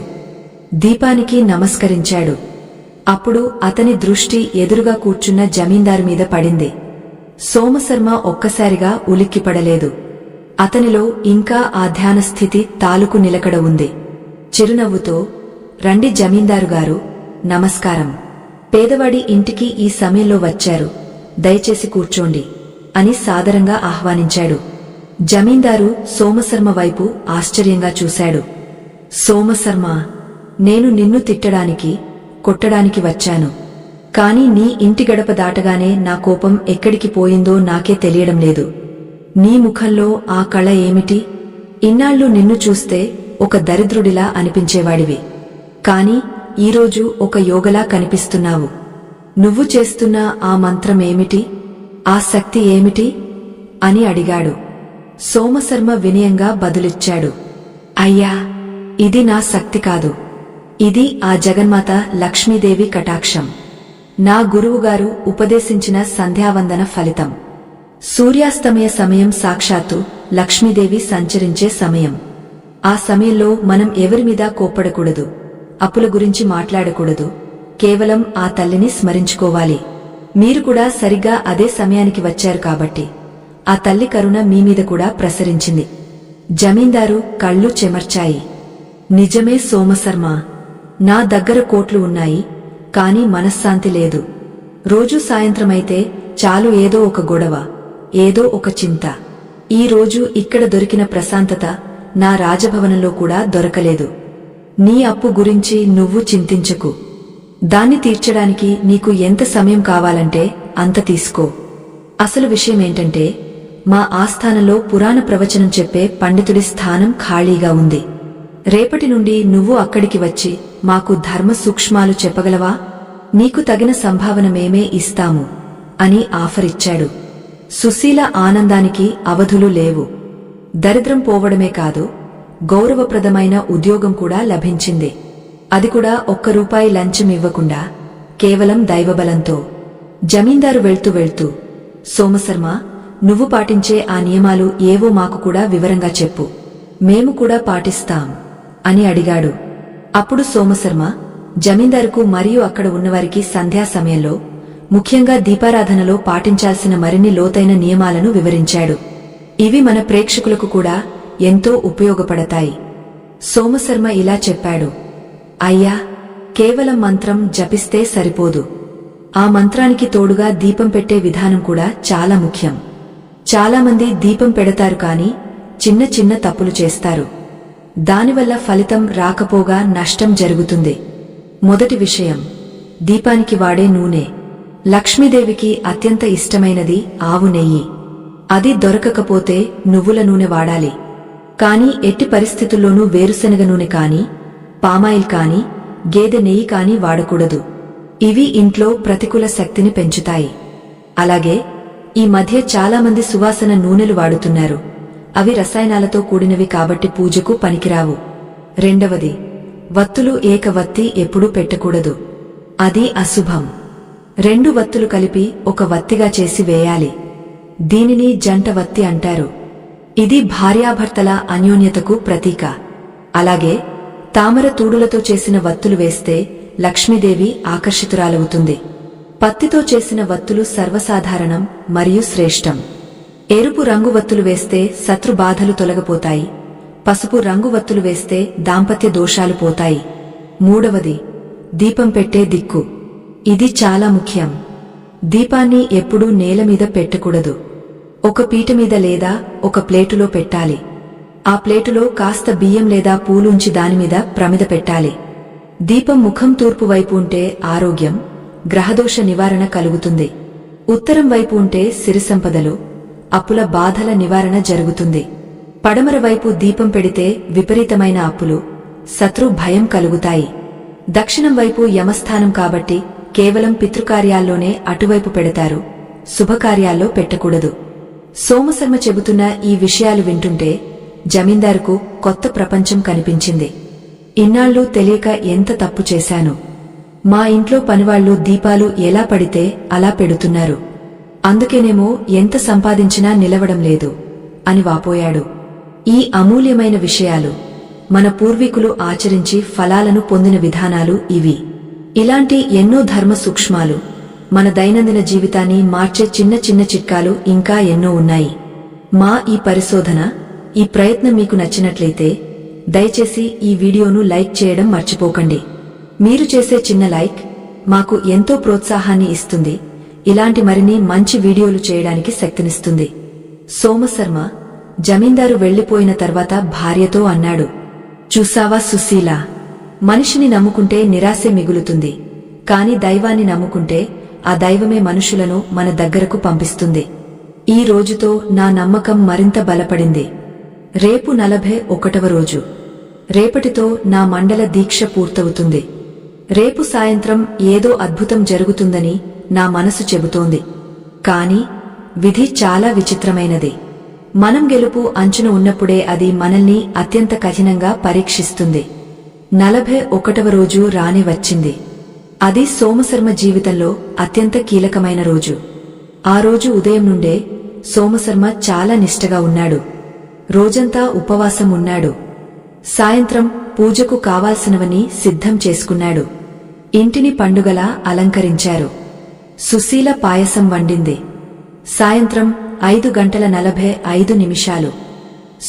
దీపానికి నమస్కరించాడు. అప్పుడు అతని దృష్టి ఎదురుగా కూర్చున్న జమీందారు మీద పడింది. సోమశర్మ ఒక్కసారిగా ఉలిక్కిపడలేదు. అతనిలో ఇంకా ఆ ధ్యాన స్థితి తాలూకు నిలకడ ఉంది. చిరునవ్వుతో, రండి జమీందారుగారు, నమస్కారం. పేదవాడి ఇంటికి ఈ సమయంలో వచ్చారు, దయచేసి కూర్చోండి అని సాదరంగా ఆహ్వానించాడు. జమీందారు సోమశర్మ వైపు ఆశ్చర్యంగా చూశాడు. సోమశర్మ, నేను నిన్ను తిట్టడానికి, కొట్టడానికి వచ్చాను. కాని నీ ఇంటి గడప దాటగానే నా కోపం ఎక్కడికి పోయిందో నాకే తెలియడం లేదు. నీ ముఖంలో ఆ కళ ఏమిటి? ఇన్నాళ్ళు నిన్ను చూస్తే ఒక దరిద్రుడిలా అనిపించేవాడివి. కాని ఈరోజు ఒక యోగలా కనిపిస్తున్నావు. నువ్వు చేస్తున్న ఆ మంత్రం ఏమిటి? ఆ శక్తి ఏమిటి? అని అడిగాడు. సోమశర్మ వినయంగా బదులిచ్చాడు. అయ్యా, ఇది నా శక్తి కాదు. ఇది ఆ జగన్మాత లక్ష్మీదేవి కటాక్షం. నా గురువుగారు ఉపదేశించిన సంధ్యావందన ఫలితం. సూర్యాస్తమయ సమయం సాక్షాత్తు లక్ష్మీదేవి సంచరించే సమయం. ఆ సమయంలో మనం ఎవరిమీద కోప్పడకూడదు, అప్పుల గురించి మాట్లాడకూడదు, కేవలం ఆ తల్లిని స్మరించుకోవాలి. మీరు కూడా సరిగ్గా అదే సమయానికి వచ్చారు కాబట్టి ఆ తల్లి కరుణ మీమీద కూడా ప్రసరించింది. జమీందారు కళ్ళు చెమర్చాయి. నిజమే సోమశర్మ, నా దగ్గర కోట్లు ఉన్నాయి, కాని మనశ్శాంతి లేదు. రోజూ సాయంత్రమైతే చాలు ఏదో ఒక గొడవ, ఏదో ఒక చింత. ఈ రోజు ఇక్కడ దొరికిన ప్రశాంతత నా రాజభవనంలో కూడా దొరకలేదు. నీ అప్పు గురించి నువ్వు చింతించకు. దాన్ని తీర్చడానికి నీకు ఎంత సమయం కావాలంటే అంత తీసుకో. అసలు విషయమేంటంటే, మా ఆస్థానంలో పురాణ ప్రవచనం చెప్పే పండితుడి స్థానం ఖాళీగా ఉంది. రేపటి నుండి నువ్వు అక్కడికి వచ్చి మాకు ధర్మ సూక్ష్మాలు చెప్పగలవా? నీకు తగిన సంభావన మేమే ఇస్తాము అని ఆఫరిచ్చాడు. సుశీల ఆనందానికి అవధులు లేవు. దరిద్రం పోవడమే కాదు, గౌరవప్రదమైన ఉద్యోగం కూడా లభించింది. అది కూడా ₹1 లంచం ఇవ్వకుండా కేవలం దైవబలంతో. జమీందారు వెళ్తూ వెళ్తూ, సోమశర్మ, నువ్వు పాటించే ఆ నియమాలు ఏవో మాకు కూడా వివరంగా చెప్పు, మేము కూడా పాటిస్తాం అని అడిగాడు. అప్పుడు సోమశర్మ జమీందారుకు మరియు అక్కడ ఉన్నవారికి సంధ్యా సమయంలో, ముఖ్యంగా దీపారాధనలో పాటించాల్సిన మరిన్ని లోతైన నియమాలను వివరించాడు. ఇవి మన ప్రేక్షకులకు కూడా ఎంతో ఉపయోగపడతాయి. సోమశర్మ ఇలా చెప్పాడు. అయ్యా, కేవలం మంత్రం జపిస్తే సరిపోదు. ఆ మంత్రానికి తోడుగా దీపం పెట్టే విధానం కూడా చాలా ముఖ్యం. చాలామంది దీపం పెడతారు కాని చిన్న చిన్న తప్పులు చేస్తారు. దానివల్ల ఫలితం రాకపోగా నష్టం జరుగుతుంది. మొదటి విషయం, దీపానికి వాడే నూనె. లక్ష్మీదేవికి అత్యంత ఇష్టమైనది ఆవు నెయ్యి. అది దొరకకపోతే నువ్వుల నూనె వాడాలి. కాని ఎట్టి పరిస్థితుల్లోనూ వేరుశనగ నూనె కాని, పామాయిల్ కాని, గేదె నెయ్యి కాని వాడకూడదు. ఇవి ఇంట్లో ప్రతికూల శక్తిని పెంచుతాయి. అలాగే ఈ మధ్య చాలామంది సువాసన నూనెలు వాడుతున్నారు. అవి రసాయనాలతో కూడినవి కాబట్టి పూజకు పనికిరావు. రెండవది, వత్తులు ఏక వత్తి ఎప్పుడూ పెట్టకూడదు. అది అశుభం. 2 వత్తులు కలిపి ఒక వత్తిగా చేసి వేయాలి. దీనిని జంట వత్తి అంటారు. ఇది భార్యాభర్తల అన్యోన్యతకు ప్రతీక. అలాగే తామర తూడులతో చేసిన వత్తులు వేస్తే లక్ష్మీదేవి ఆకర్షితురాలవుతుంది. పత్తితో చేసిన వత్తులు సర్వసాధారణం మరియు శ్రేష్టం. ఎరుపు రంగు వత్తులు వేస్తే శత్రు బాధలు తొలగిపోతాయి. పసుపు రంగు వత్తులు వేస్తే దాంపత్య దోషాలు పోతాయి. మూడవది, దీపం పెట్టే దిక్కు. ఇది చాలా ముఖ్యం. దీపాన్ని ఎప్పుడూ నేలమీద పెట్టకూడదు. ఒక పీట మీద లేదా ఒక ప్లేటులో పెట్టాలి. ఆ ప్లేటులో కాస్త బియ్యం లేదా పూలుంచి దానిమీద ప్రమిద పెట్టాలి. దీపం ముఖం తూర్పు వైపు ఉంటే ఆరోగ్యం, గ్రహదోష నివారణ కలుగుతుంది. ఉత్తరం వైపు ఉంటే సిరి సంపదలు, అప్పుల బాధల నివారణ జరుగుతుంది. పడమర వైపు దీపం పెడితే విపరీతమైన అప్పులు, శత్రు భయం కలుగుతాయి. దక్షిణం వైపు యమస్థానం కాబట్టి కేవలం పితృకార్యాల్లోనే అటువైపు పెడతారు, శుభకార్యాల్లో పెట్టకూడదు. సోమశర్మ చెబుతున్న ఈ విషయాలు వింటుంటే జమీందారుకు కొత్త ప్రపంచం కనిపించింది. ఇన్నాళ్ళు తెలియక ఎంత తప్పు చేశాను. మా ఇంట్లో పనివాళ్లు దీపాలు ఎలా పడితే అలా పెడుతున్నారు. అందుకేనేమో ఎంత సంపాదించినా నిలవడం లేదు అని వాపోయాడు. ఈ అమూల్యమైన విషయాలు, మన పూర్వీకులు ఆచరించి ఫలాలను పొందిన విధానాలు ఇవి. ఇలాంటి ఎన్నో ధర్మ సూక్ష్మాలు మన దైనందిన జీవితాన్ని మార్చే చిన్న చిన్న చిట్కాలు ఇంకా ఎన్నో ఉన్నాయి. మా ఈ పరిశోధన, ఈ ప్రయత్నం మీకు నచ్చినట్లయితే దయచేసి ఈ వీడియోను లైక్ చేయడం మర్చిపోకండి. మీరు చేసే చిన్న లైక్ మాకు ఎంతో ప్రోత్సాహాన్ని ఇస్తుంది, ఇలాంటి మరిన్ని మంచి వీడియోలు చేయడానికి శక్తినిస్తుంది. సోమశర్మ జమీందారు వెళ్లిపోయిన తర్వాత భార్యతో అన్నాడు, చూసావా సుశీల, మనిషిని నమ్ముకుంటే నిరాశే మిగులుతుంది, కాని దైవాన్ని నమ్ముకుంటే ఆ దైవమే మనుషులను మన దగ్గరకు పంపిస్తుంది. ఈ రోజుతో నా నమ్మకం మరింత బలపడింది. రేపు 41వ రోజు. రేపటితో నా మండల దీక్ష పూర్తవుతుంది. రేపు సాయంత్రం ఏదో అద్భుతం జరుగుతుందని నా మనసు చెబుతోంది. కాని విధి చాలా విచిత్రమైనది. మనం గెలుపు అంచున ఉన్నప్పుడే అది మనల్ని అత్యంత కఠినంగా పరీక్షిస్తుంది. 41వ రోజు రాని వచ్చింది. అది సోమశర్మ జీవితంలో అత్యంత కీలకమైన రోజు. ఆ రోజు ఉదయం నుండే సోమశర్మ చాలా నిష్టగా ఉన్నాడు. రోజంతా ఉపవాసం ఉన్నాడు. సాయంత్రం పూజకు కావాల్సినవని సిద్ధం చేసుకున్నాడు. ఇంటిని పండుగలా అలంకరించారు. సుశీల పాయసం వండింది. సాయంత్రం 5:45.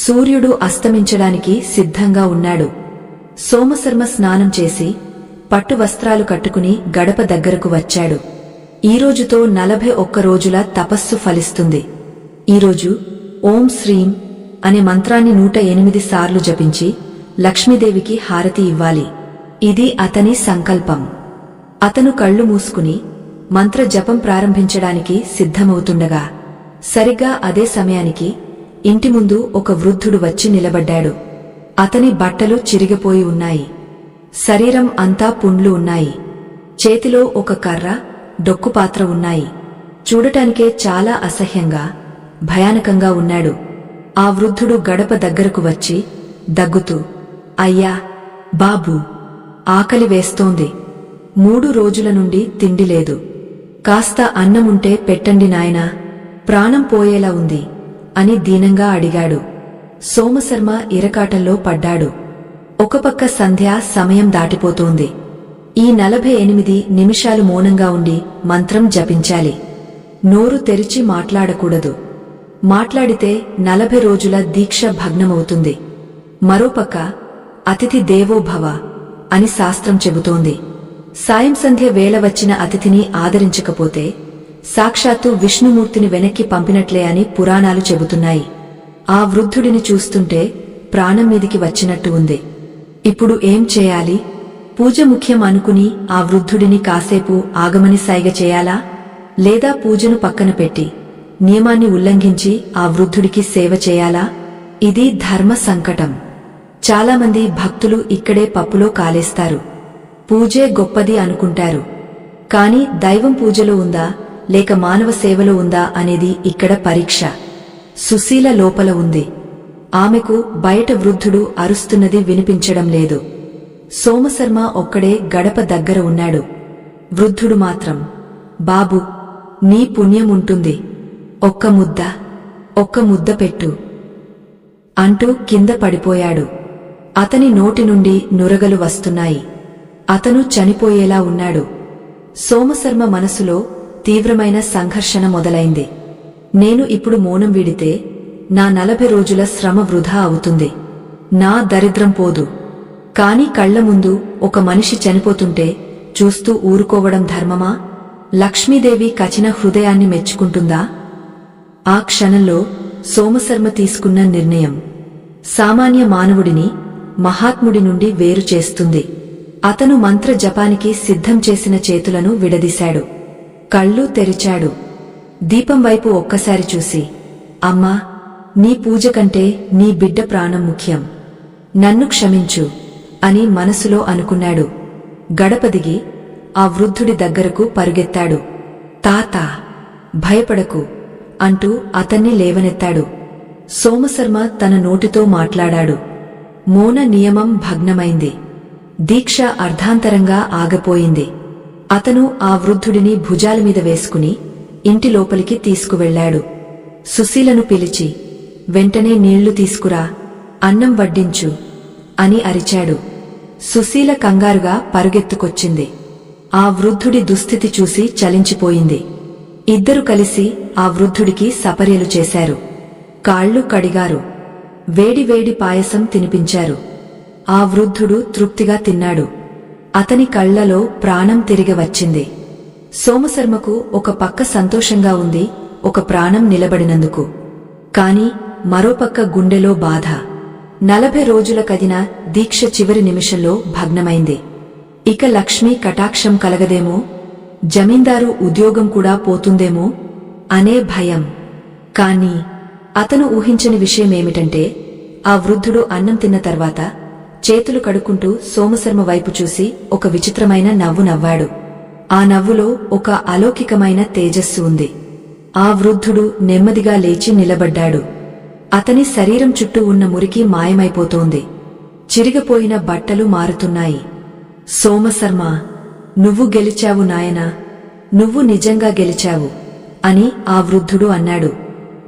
సూర్యుడు అస్తమించడానికి సిద్ధంగా ఉన్నాడు. సోమశర్మ స్నానం చేసి పట్టు వస్త్రాలు కట్టుకుని గడప దగ్గరకు వచ్చాడు. ఈరోజుతో 41 రోజుల తపస్సు ఫలిస్తుంది. ఈరోజు ఓం శ్రీం అనే మంత్రాన్ని 108 సార్లు జపించి లక్ష్మీదేవికి హారతి ఇవ్వాలి. ఇది అతని సంకల్పం. అతను కళ్ళు మూసుకుని మంత్ర జపం ప్రారంభించడానికి సిద్ధమవుతుండగా సరిగ్గా అదే సమయానికి ఇంటి ముందు ఒక వృద్ధుడు వచ్చి నిలబడ్డాడు. అతని బట్టలు చిరిగిపోయి ఉన్నాయి. శరీరం అంతా పుండ్లు ఉన్నాయి. చేతిలో ఒక కర్ర, డొక్కుపాత్ర ఉన్నాయి. చూడటానికే చాలా అసహ్యంగా, భయానకంగా ఉన్నాడు. ఆ వృద్ధుడు గడప దగ్గరకు వచ్చి దగ్గుతూ, అయ్యా బాబూ, ఆకలి వేస్తోంది. 3 రోజుల నుండి తిండి లేదు. కాస్త అన్నముంటే పెట్టండి నాయనా, ప్రాణం పోయేలా ఉంది అని దీనంగా అడిగాడు. సోమశర్మ ఇరకాటంలో పడ్డాడు. ఒక పక్క సంధ్యా సమయం దాటిపోతోంది. ఈ 48 నిమిషాలు మౌనంగా ఉండి మంత్రం జపించాలి. నోరు తెరిచి మాట్లాడకూడదు. మాట్లాడితే 40 రోజుల దీక్ష భగ్నమవుతుంది. మరోపక్క అతిథి దేవో భవ అని శాస్త్రం చెబుతోంది. సాయం సంధ్య వేళ వచ్చిన అతిథిని ఆదరించకపోతే సాక్షాత్తు విష్ణుమూర్తిని వెనక్కి పంపినట్లే అని పురాణాలు చెబుతున్నాయి. ఆ వృద్ధుడిని చూస్తుంటే ప్రాణం మీదికి వచ్చినట్టు ఉంది. ఇప్పుడు ఏం చేయాలి? పూజ ముఖ్యం అనుకుని ఆ వృద్ధుడిని కాసేపు ఆగమని సైగ చేయాలా, లేదా పూజను పక్కన పెట్టి నియమాన్ని ఉల్లంఘించి ఆ వృద్ధుడికి సేవ చేయాలా? ఇది ధర్మ సంకటం. చాలామంది భక్తులు ఇక్కడే పప్పులో కాలేస్తారు. పూజే గొప్పది అనుకుంటారు. కాని దైవం పూజలో ఉందా లేక మానవ సేవలో ఉందా అనేది ఇక్కడ పరీక్ష. సుశీల లోపల ఉంది. ఆమెకు బయట వృద్ధుడు అరుస్తున్నది వినిపించడం లేదు. సోమశర్మ ఒక్కడే గడప దగ్గర ఉన్నాడు. వృద్ధుడు మాత్రం, బాబూ, నీ పుణ్యం ఉంటుంది, ఒక్క ముద్ద పెట్టు అంటూ కింద పడిపోయాడు. అతని నోటి నుండి నురగలు వస్తున్నాయి. అతను చనిపోయేలా ఉన్నాడు. సోమశర్మ మనసులో తీవ్రమైన సంఘర్షణ మొదలైంది. నేను ఇప్పుడు మౌనం వీడితే నా 40 రోజుల శ్రమ వృధా అవుతుంది. నా దరిద్రం పోదు. కాని కళ్ల ముందు ఒక మనిషి చనిపోతుంటే చూస్తూ ఊరుకోవడం ధర్మమా? లక్ష్మీదేవి కఠిన హృదయాన్ని మెచ్చుకుంటుందా? ఆ క్షణంలో సోమశర్మ తీసుకున్న నిర్ణయం సామాన్య మానవుడిని మహాత్ముడి నుండి వేరు చేస్తుంది. అతను మంత్ర జపానికి సిద్ధం చేసిన చేతులను విడదీశాడు. కళ్ళు తెరిచాడు. దీపం వైపు ఒక్కసారి చూసి, అమ్మా, నీ పూజ కంటే నీ బిడ్డ ప్రాణం ముఖ్యం, నన్ను క్షమించు అని మనసులో అనుకున్నాడు. గడప దిగి ఆ వృద్ధుడి దగ్గరకు పరుగెత్తాడు. తాతా, భయపడకు అంటూ అతన్ని లేవనెత్తాడు. సోమశర్మ తన నోటితో మాట్లాడాడు. మౌన నియమం భగ్నమైంది. దీక్ష అర్ధాంతరంగా ఆగిపోయింది. అతను ఆ వృద్ధుడిని భుజాలమీద వేసుకుని ఇంటి లోపలికి తీసుకువెళ్లాడు. సుశీలను పిలిచి, వెంటనే నీళ్లు తీసుకురా, అన్నం వడ్డించు అని అరిచాడు. సుశీల కంగారుగా పరుగెత్తుకొచ్చింది. ఆ వృద్ధుడి దుస్థితి చూసి చలించిపోయింది. ఇద్దరు కలిసి ఆ వృద్ధుడికి సపర్యలు చేశారు. కాళ్ళు కడిగారు. వేడివేడి పాయసం తినిపించారు. ఆ వృద్ధుడు తృప్తిగా తిన్నాడు. అతని కళ్లలో ప్రాణం తిరిగి వచ్చింది. సోమశర్మకు ఒక పక్క సంతోషంగా ఉంది, ఒక ప్రాణం నిలబడినందుకు. కాని మరోపక్క గుండెలో బాధ. 40 రోజుల కదిన దీక్ష చివరి నిమిషంలో భగ్నమైంది. ఇక లక్ష్మీ కటాక్షం కలగదేమో, జమీందారు ఉద్యోగం కూడా పోతుందేమో అనే భయం. కాని అతను ఊహించని విషయమేమిటంటే, ఆ వృద్ధుడు అన్నం తిన్న తర్వాత చేతులు కడుక్కుంటూ సోమశర్మ వైపు చూసి ఒక విచిత్రమైన నవ్వు నవ్వాడు. ఆ నవ్వులో ఒక అలౌకికమైన తేజస్సు ఉంది. ఆ వృద్ధుడు నెమ్మదిగా లేచి నిలబడ్డాడు. అతని శరీరం చుట్టూ ఉన్న మురికి మాయమైపోతోంది. చిరిగిపోయిన బట్టలు మారుతున్నాయి. సోమశర్మ, నువ్వు గెలిచావు నాయనా, నువ్వు నిజంగా గెలిచావు అని ఆ వృద్ధుడు అన్నాడు.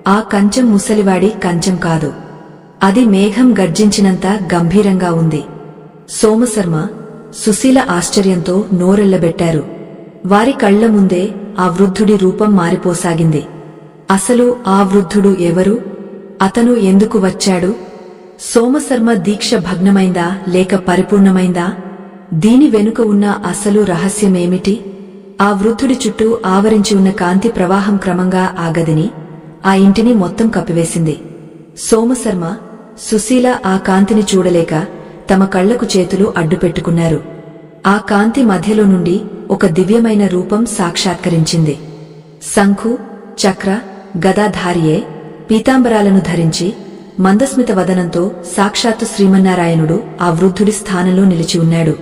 ఆ కంచం ముసలివాడి కంచం కాదు. అది మేఘం గర్జించినంత గంభీరంగా ఉంది. సోమశర్మ, సుశీల ఆశ్చర్యంతో నోరెళ్లబెట్టారు. వారి కళ్ల ముందే ఆ వృద్ధుడి రూపం మారిపోసాగింది. అసలు ఆ వృద్ధుడు ఎవరు? అతను ఎందుకు వచ్చాడు? సోమశర్మ దీక్ష భగ్నమైందా లేక పరిపూర్ణమైందా? దీని వెనుక ఉన్న అసలు రహస్యమేమిటి? ఆ వృద్ధుడి చుట్టూ ఆవరించి ఉన్న కాంతి ప్రవాహం క్రమంగా ఆ గదిని, ఆ ఇంటిని మొత్తం కప్పివేసింది. సోమశర్మ, సుశీల ఆ కాంతిని చూడలేక తమ కళ్లకు చేతులు అడ్డుపెట్టుకున్నారు. ఆ కాంతి మధ్యలో నుండి ఒక దివ్యమైన రూపం సాక్షాత్కరించింది. శంఖు, చక్ర, గదాధారియే పీతాంబరాలను ధరించి మందస్మిత వదనంతో సాక్షాత్తు శ్రీమన్నారాయణుడు ఆ వృద్ధుడి స్థానంలో నిలిచి ఉన్నాడు.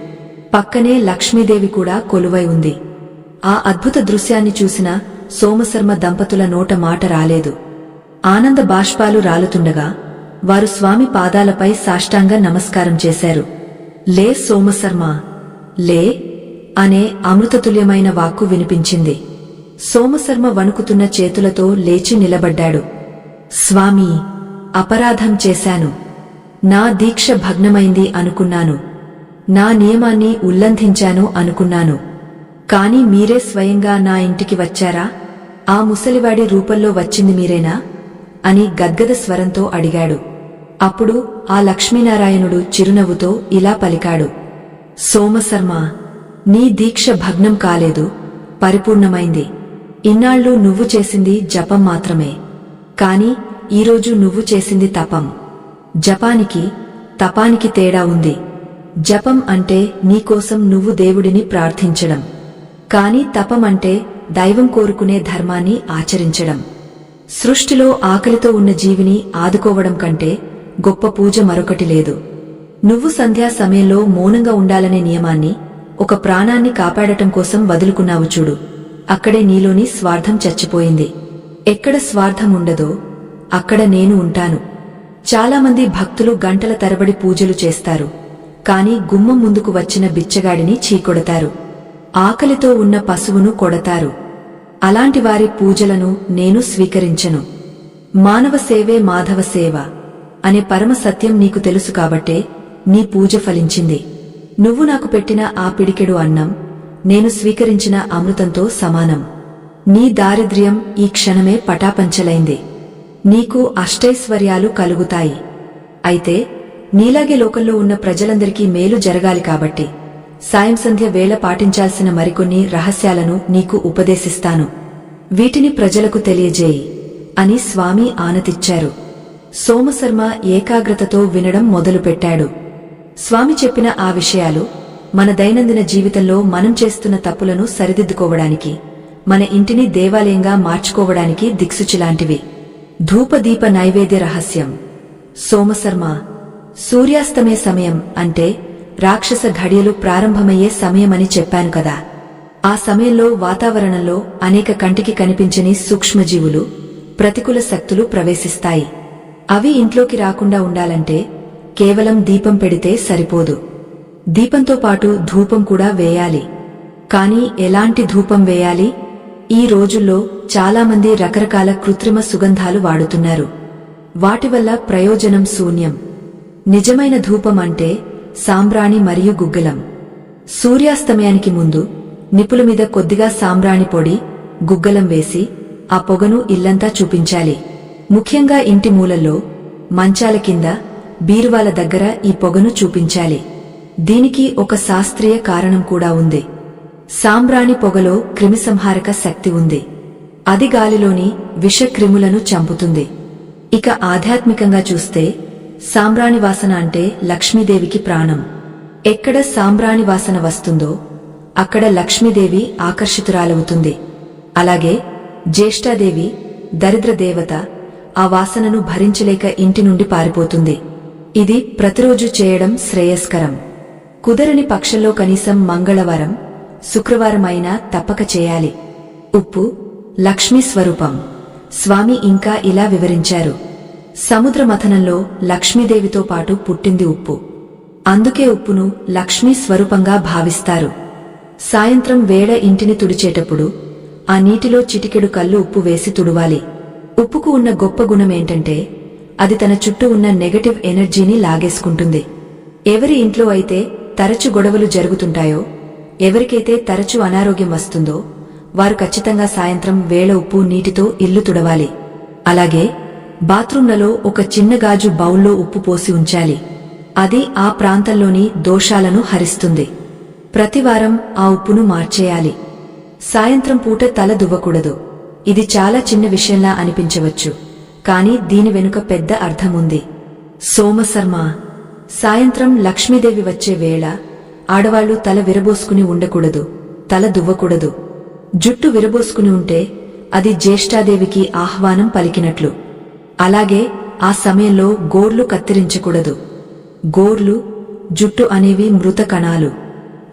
పక్కనే లక్ష్మీదేవి కూడా కొలువై ఉంది. ఆ అద్భుత దృశ్యాన్ని చూసిన సోమశర్మ దంపతుల నోట మాట రాలేదు. ఆనంద బాష్పాలు రాలుతుండగా వారు స్వామి పాదాలపై సాష్టాంగ నమస్కారం చేశారు. లే సోమశర్మ, లే అనే అమృతతుల్యమైన వాక్కు వినిపించింది. సోమశర్మ వణుకుతున్న చేతులతో లేచి నిలబడ్డాడు. స్వామీ, అపరాధం చేశాను. నా దీక్ష భగ్నమైంది అనుకున్నాను. నా నియమాన్ని ఉల్లంఘించాను అనుకున్నాను. కాని మీరే స్వయంగా నా ఇంటికి వచ్చారా? ఆ ముసలివాడి రూపంలో వచ్చింది మీరేనా అని గద్గద స్వరంతో అడిగాడు. అప్పుడు ఆ లక్ష్మీనారాయణుడు చిరునవ్వుతో ఇలా పలికాడు. సోమశర్మ, నీ దీక్ష భగ్నం కాలేదు, పరిపూర్ణమైంది. ఇన్నాళ్లు నువ్వు చేసింది జపం మాత్రమే. కాని ఈరోజు నువ్వు చేసింది తపం. జపానికి తపానికి తేడా ఉంది. జపం అంటే నీకోసం నువ్వు దేవుడిని ప్రార్థించడం. కాని తపం అంటే దైవం కోరుకునే ధర్మాన్ని ఆచరించడం. సృష్టిలో ఆకలితో ఉన్న జీవిని ఆదుకోవడం కంటే గొప్ప పూజ మరొకటి లేదు. నువ్వు సంధ్యా సమయంలో మౌనంగా ఉండాలనే నియమాన్ని, ఒక ప్రాణాన్ని కాపాడటం కోసం వదులుకున్నావు చూడు. అక్కడే నీలోని స్వార్థం చచ్చిపోయింది. ఎక్కడ స్వార్థం ఉండదో అక్కడ నేను ఉంటాను. చాలామంది భక్తులు గంటల తరబడి పూజలు చేస్తారు. కాని గుమ్మం ముందుకు వచ్చిన బిచ్చగాడిని చీకొడతారు. ఆకలితో ఉన్న పశువును కొడతారు. అలాంటి వారి పూజలను నేను స్వీకరించను. మానవ సేవే మాధవ సేవ అనే పరమ సత్యం నీకు తెలుసు కాబట్టే నీ పూజ ఫలించింది. నువ్వు నాకు పెట్టిన ఆ పిడికెడు అన్నం నేను స్వీకరించిన అమృతంతో సమానం. నీ దారిద్ర్యం ఈ క్షణమే పటాపంచలైంది. నీకు అష్టైశ్వర్యాలు కలుగుతాయి. అయితే నీలాగే లోకంలో ఉన్న ప్రజలందరికీ మేలు జరగాలి కాబట్టి సాయం సంధ్య వేళ పాటించాల్సిన మరికొన్ని రహస్యాలను నీకు ఉపదేశిస్తాను. వీటిని ప్రజలకు తెలియజేయి అని స్వామి ఆనతిచ్చారు. సోమశర్మ ఏకాగ్రతతో వినడం మొదలుపెట్టాడు. స్వామి చెప్పిన ఆ విషయాలు మన దైనందిన జీవితంలో మనం చేస్తున్న తప్పులను సరిదిద్దుకోవడానికి, మన ఇంటిని దేవాలయంగా మార్చుకోవడానికి దిక్సూచిలాంటివి. ధూపదీప నైవేద్య రహస్యం. సోమశర్మ, సూర్యాస్తమే సమయం అంటే రాక్షస ఘడియలు ప్రారంభమయ్యే సమయమని చెప్పాను కదా. ఆ సమయంలో వాతావరణంలో అనేక కంటికి కనిపించని సూక్ష్మజీవులు, ప్రతికూల శక్తులు ప్రవేశిస్తాయి. అవి ఇంట్లోకి రాకుండా ఉండాలంటే కేవలం దీపం పెడితే సరిపోదు. దీపంతో పాటు ధూపం కూడా వేయాలి. కాని ఎలాంటి ధూపం వేయాలి? ఈ రోజుల్లో చాలామంది రకరకాల కృత్రిమ సుగంధాలు వాడుతున్నారు. వాటి వల్ల ప్రయోజనం శూన్యం. నిజమైన ధూపం అంటే సాంబ్రాణి మరియు గుగ్గిలం. సూర్యాస్తమయానికి ముందు నిప్పుల మీద కొద్దిగా సాంబ్రాణి పొడి గుగ్గలం వేసి ఆ పొగను ఇల్లంతా చూపించాలి. ముఖ్యంగా ఇంటి మూలల్లో, మంచాల కింద, బీరువాల దగ్గర ఈ పొగను చూపించాలి. దీనికి ఒక శాస్త్రీయ కారణం కూడా ఉంది. సాంబ్రాణి పొగలో క్రిమిసంహారక శక్తి ఉంది. అది గాలిలోని విషక్రిములను చంపుతుంది. ఇక ఆధ్యాత్మికంగా చూస్తే సాంబ్రాణి వాసన అంటే లక్ష్మీదేవికి ప్రాణం. ఎక్కడ సాంబ్రాణి వాసన వస్తుందో అక్కడ లక్ష్మీదేవి ఆకర్షితురాలవుతుంది. అలాగే జ్యేష్ఠాదేవి, దరిద్ర దేవత, ఆ వాసనను భరించలేక ఇంటి నుండి పారిపోతుంది. ఇది ప్రతిరోజు చేయడం శ్రేయస్కరం. కుదరని పక్షంలో కనీసం మంగళవారం, శుక్రవారం అయినా తప్పక చేయాలి. ఉప్పు లక్ష్మీ స్వరూపం. స్వామి ఇంకా ఇలా వివరించారు: సముద్ర మథనంలో లక్ష్మీదేవితో పాటు పుట్టింది ఉప్పు. అందుకే ఉప్పును లక్ష్మీ స్వరూపంగా భావిస్తారు. సాయంత్రం వేళ ఇంటిని తుడిచేటప్పుడు ఆ నీటిలో చిటికెడు కల్లు ఉప్పు వేసి తుడవాలి. ఉప్పుకు ఉన్న గొప్ప గుణమేంటంటే అది తన చుట్టూ ఉన్న నెగటివ్ ఎనర్జీని లాగేసుకుంటుంది. ఎవరి ఇంట్లో అయితే తరచు గొడవలు జరుగుతుంటాయో, ఎవరికైతే తరచు అనారోగ్యం వస్తుందో వారు ఖచ్చితంగా సాయంత్రం వేళ ఉప్పు నీటితో ఇల్లు తుడవాలి. అలాగే బాత్రూంలలో ఒక చిన్న గాజు బౌల్లో ఉప్పు పోసి ఉంచాలి. అది ఆ ప్రాంతంలోని దోషాలను హరిస్తుంది. ప్రతివారం ఆ ఉప్పును మార్చేయాలి. సాయంత్రం పూట తల దువ్వకూడదు. ఇది చాలా చిన్న విషయంలా అనిపించవచ్చు, కాని దీని వెనుక పెద్ద అర్థముంది. సోమశర్మ: సాయంత్రం లక్ష్మీదేవి వచ్చే వేళ ఆడవాళ్లు తల విరబోసుకుని ఉండకూడదు, తల దువ్వకూడదు. జుట్టు విరబోసుకుని ఉంటే అది జ్యేష్ఠాదేవికి ఆహ్వానం పలికినట్లు. అలాగే ఆ సమయంలో గోర్లు కత్తిరించకూడదు. గోర్లు, జుట్టు అనేవి మృత కణాలు.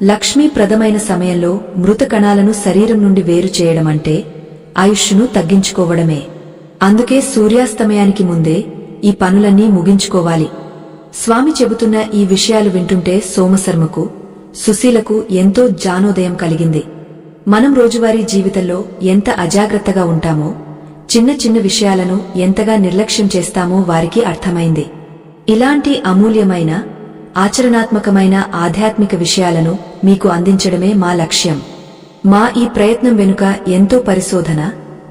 లక్ష్మీప్రదమైన సమయంలో మృత కణాలను శరీరం నుండి వేరు చేయడమంటే ఆయుష్ను తగ్గించుకోవడమే. అందుకే సూర్యాస్తమయానికి ముందే ఈ పనులన్నీ ముగించుకోవాలి. స్వామి చెబుతున్న ఈ విషయాలు వింటుంటే సోమశర్మకు, సుశీలకు ఎంతో జ్ఞానోదయం కలిగింది. మనం రోజువారీ జీవితంలో ఎంత అజాగ్రత్తగా ఉంటామో, చిన్న చిన్న విషయాలను ఎంతగా నిర్లక్ష్యం చేస్తామో వారికి అర్థమైంది. ఇలాంటి అమూల్యమైన, ఆచరణాత్మకమైన ఆధ్యాత్మిక విషయాలను మీకు అందించడమే మా లక్ష్యం. మా ఈ ప్రయత్నం వెనుక ఎంతో పరిశోధన,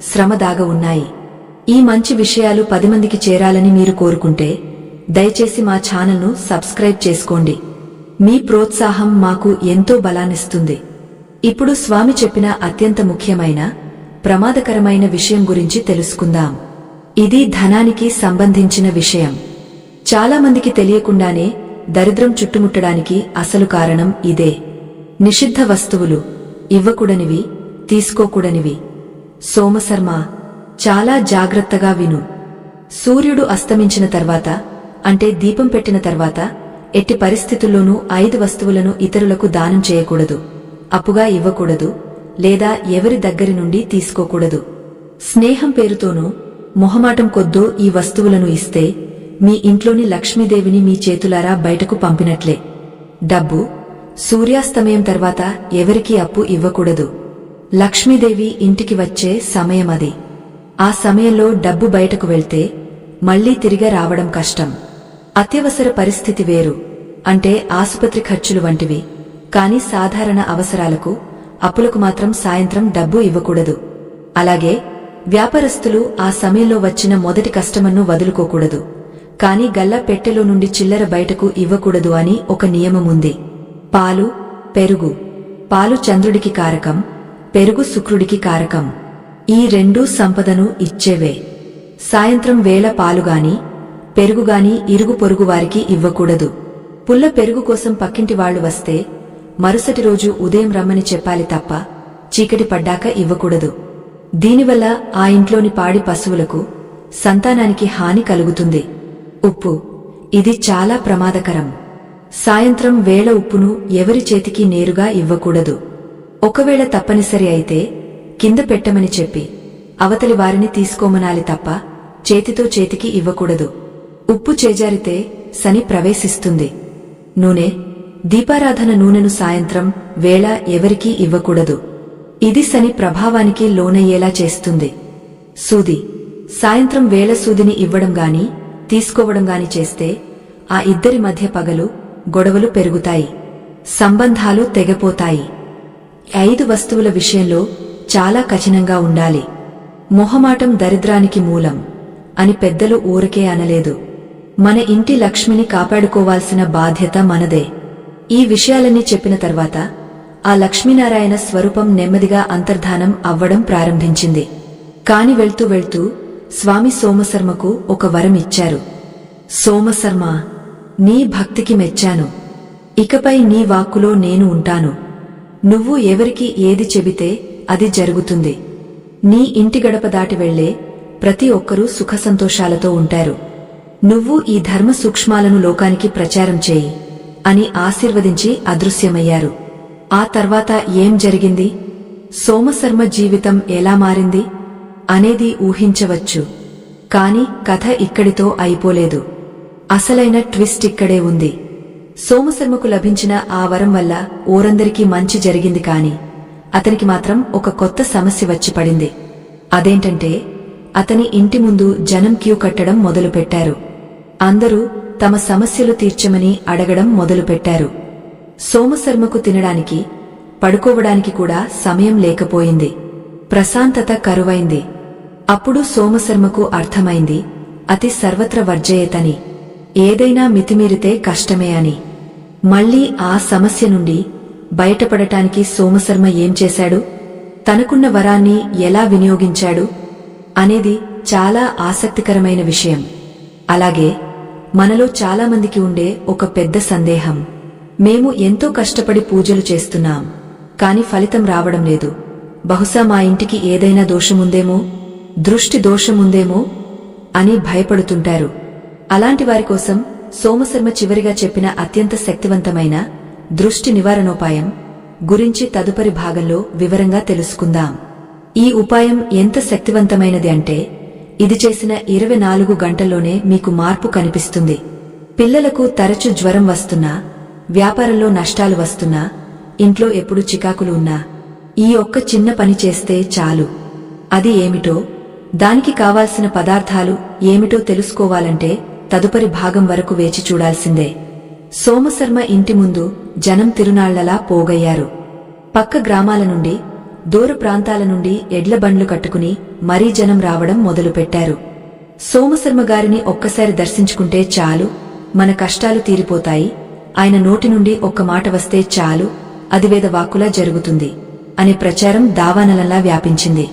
శ్రమ దాగ ఉన్నాయి. ఈ మంచి విషయాలు 10 మందికి చేరాలని మీరు కోరుకుంటే దయచేసి మా ఛానల్ను సబ్స్క్రైబ్ చేసుకోండి. మీ ప్రోత్సాహం మాకు ఎంతో బలాన్నిస్తుంది. ఇప్పుడు స్వామి చెప్పిన అత్యంత ముఖ్యమైన, ప్రమాదకరమైన విషయం గురించి తెలుసుకుందాం. ఇది ధనానికి సంబంధించిన విషయం. చాలా మందికి తెలియకుండానే దరిద్రం చుట్టుముట్టడానికి అసలు కారణం ఇదే. నిషిద్ధ వస్తువులు, ఇవ్వకూడనివి, తీసుకోకూడనివి. సోమశర్మ: చాలా జాగ్రత్తగా విను. సూర్యుడు అస్తమించిన తర్వాత, అంటే దీపం పెట్టిన తర్వాత ఎట్టి పరిస్థితుల్లోనూ 5 వస్తువులను ఇతరులకు దానం చేయకూడదు. అప్పుగా ఇవ్వకూడదు, లేదా ఎవరి దగ్గరి నుండి తీసుకోకూడదు. స్నేహం పేరుతోనూ మొహమాటం కొద్దో ఈ వస్తువులను ఇస్తే మీ ఇంట్లోని లక్ష్మీదేవిని మీ చేతులారా బయటకు పంపినట్లే. డబ్బు, సూర్యాస్తమయం తర్వాత ఎవరికీ అప్పు ఇవ్వకూడదు. లక్ష్మీదేవి ఇంటికి వచ్చే సమయమది. ఆ సమయంలో డబ్బు బయటకు వెళ్తే మళ్లీ తిరిగి రావడం కష్టం. అత్యవసర పరిస్థితి వేరు, అంటే ఆసుపత్రి ఖర్చులు వంటివి. కాని సాధారణ అవసరాలకు, అప్పులకు మాత్రం సాయంత్రం డబ్బు ఇవ్వకూడదు. అలాగే వ్యాపారస్తులు ఆ సమయంలో వచ్చిన మొదటి కస్టమర్ను వదులుకోకూడదు. కాని గల్లా పెట్టెలో నుండి చిల్లర బయటకు ఇవ్వకూడదు అని ఒక నియమముంది. పాలు, పెరుగు. పాలు చంద్రుడికి కారకం, పెరుగు శుక్రుడికి కారకం. ఈ రెండూ సంపదను ఇచ్చేవే. సాయంత్రం వేళ పాలుగాని, పెరుగుగాని ఇరుగు పొరుగు వారికి ఇవ్వకూడదు. పుల్ల పెరుగు కోసం పక్కింటి వాళ్లు వస్తే మరుసటి రోజు ఉదయం రమ్మని చెప్పాలి తప్ప చీకటి పడ్డాక ఇవ్వకూడదు. దీనివల్ల ఆ ఇంట్లోని పాడి పశువులకు, సంతానానికి హాని కలుగుతుంది. ఉప్పు, ఇది చాలా ప్రమాదకరం. సాయంత్రం వేళ ఉప్పును ఎవరి చేతికి నేరుగా ఇవ్వకూడదు. ఒకవేళ తప్పనిసరి అయితే కింద పెట్టమని చెప్పి అవతలి వారిని తీసుకోమనాలి తప్ప చేతితో చేతికి ఇవ్వకూడదు. ఉప్పు చేజారితే శని ప్రవేశిస్తుంది. నూనె, దీపారాధన నూనెను సాయంత్రం వేళ ఎవరికీ ఇవ్వకూడదు. ఇది శని ప్రభావానికి లోనయ్యేలా చేస్తుంది. సూది, సాయంత్రం వేళ సూదిని ఇవ్వడం గాని, తీసుకోవడం గాని చేస్తే ఆ ఇద్దరి మధ్య పగలు, గొడవలు పెరుగుతాయి, సంబంధాలు తెగపోతాయి. 5 వస్తువుల విషయంలో చాలా కఠినంగా ఉండాలి. మొహమాటం దరిద్రానికి మూలం అని పెద్దలు ఊరకే అనలేదు. మన ఇంటి లక్ష్మిని కాపాడుకోవాల్సిన బాధ్యత మనదే. ఈ విషయాలన్నీ చెప్పిన తర్వాత ఆ లక్ష్మీనారాయణ స్వరూపం నెమ్మదిగా అంతర్ధానం అవ్వడం ప్రారంభించింది. కాని వెళ్తూ వెళ్తూ స్వామి సోమశర్మకు ఒక వరం ఇచ్చారు. సోమశర్మ, నీ భక్తికి మెచ్చాను. ఇకపై నీ వాక్కులో నేను ఉంటాను. నువ్వు ఎవరికి ఏది చెబితే అది జరుగుతుంది. నీ ఇంటి గడప దాటి వెళ్లే ప్రతి ఒక్కరూ సుఖసంతోషాలతో ఉంటారు. నువ్వు ఈ ధర్మ సూక్ష్మాలను లోకానికి ప్రచారం చేయి అని ఆశీర్వదించి అదృశ్యమయ్యారు. ఆ తర్వాత ఏం జరిగింది, సోమశర్మ జీవితం ఎలా మారింది అనేది ఊహించవచ్చు. కాని కథ ఇక్కడితో అయిపోలేదు. అసలైన ట్విస్ట్ ఇక్కడే ఉంది. సోమశర్మకు లభించిన ఆ వరం వల్ల ఊరందరికీ మంచి జరిగింది. కాని అతనికి మాత్రం ఒక కొత్త సమస్య వచ్చి పడింది. అదేంటంటే అతని ఇంటి ముందు జనం క్యూ కట్టడం మొదలుపెట్టారు. అందరూ తమ సమస్యలు తీర్చమని అడగడం మొదలుపెట్టారు. సోమశర్మకు తినడానికి, పడుకోవడానికి కూడా సమయం లేకపోయింది. ప్రశాంతత కరువైంది. అప్పుడు సోమశర్మకు అర్థమైంది, అతి సర్వత్ర వర్జయేతని, ఏదైనా మితిమీరితే కష్టమే అని. మళ్లీ ఆ సమస్య నుండి బయటపడటానికి సోమశర్మ ఏం చేశాడు, తనకున్న వరాన్ని ఎలా వినియోగించాడు అనేది చాలా ఆసక్తికరమైన విషయం. అలాగే మనలో చాలామందికి ఉండే ఒక పెద్ద సందేహం, మేము ఎంతో కష్టపడి పూజలు చేస్తున్నాం, కాని ఫలితం రావడం లేదు. బహుశా మా ఇంటికి ఏదైనా దోషముందేమో, దృష్టి దోషముందేమో అని భయపడుతుంటారు. అలాంటి వారి కోసం సోమశర్మ చివరిగా చెప్పిన అత్యంత శక్తివంతమైన దృష్టి నివారణోపాయం గురించి తదుపరి భాగంలో వివరంగా తెలుసుకుందాం. ఈ ఉపాయం ఎంత శక్తివంతమైనది అంటే ఇది చేసిన 24 గంటల్లోనే మీకు మార్పు కనిపిస్తుంది. పిల్లలకు తరచు జ్వరం వస్తున్నా, వ్యాపారంలో నష్టాలు వస్తున్నా, ఇంట్లో ఎప్పుడు చికాకులు ఉన్నా ఈ ఒక్క చిన్న పని చేస్తే చాలు. అది ఏమిటో, దానికి కావాల్సిన పదార్థాలు ఏమిటో తెలుసుకోవాలంటే తదుపరి భాగం వరకు వేచి చూడాల్సిందే. సోమశర్మ ఇంటి ముందు జనం తిరునాళ్లలా పోగయ్యారు. పక్క గ్రామాల నుండి, దూర ప్రాంతాల నుండి ఎడ్ల బండ్లు కట్టుకుని మరీ జనం రావడం మొదలుపెట్టారు. సోమశర్మ గారిని ఒక్కసారి దర్శించుకుంటే చాలు, మన కష్టాలు తీరిపోతాయి, ఆయన నోటి నుండి ఒక్క మాట వస్తే చాలు, అది వేద వాక్కులా జరుగుతుంది అనే ప్రచారం దావానలంలా వ్యాపించింది.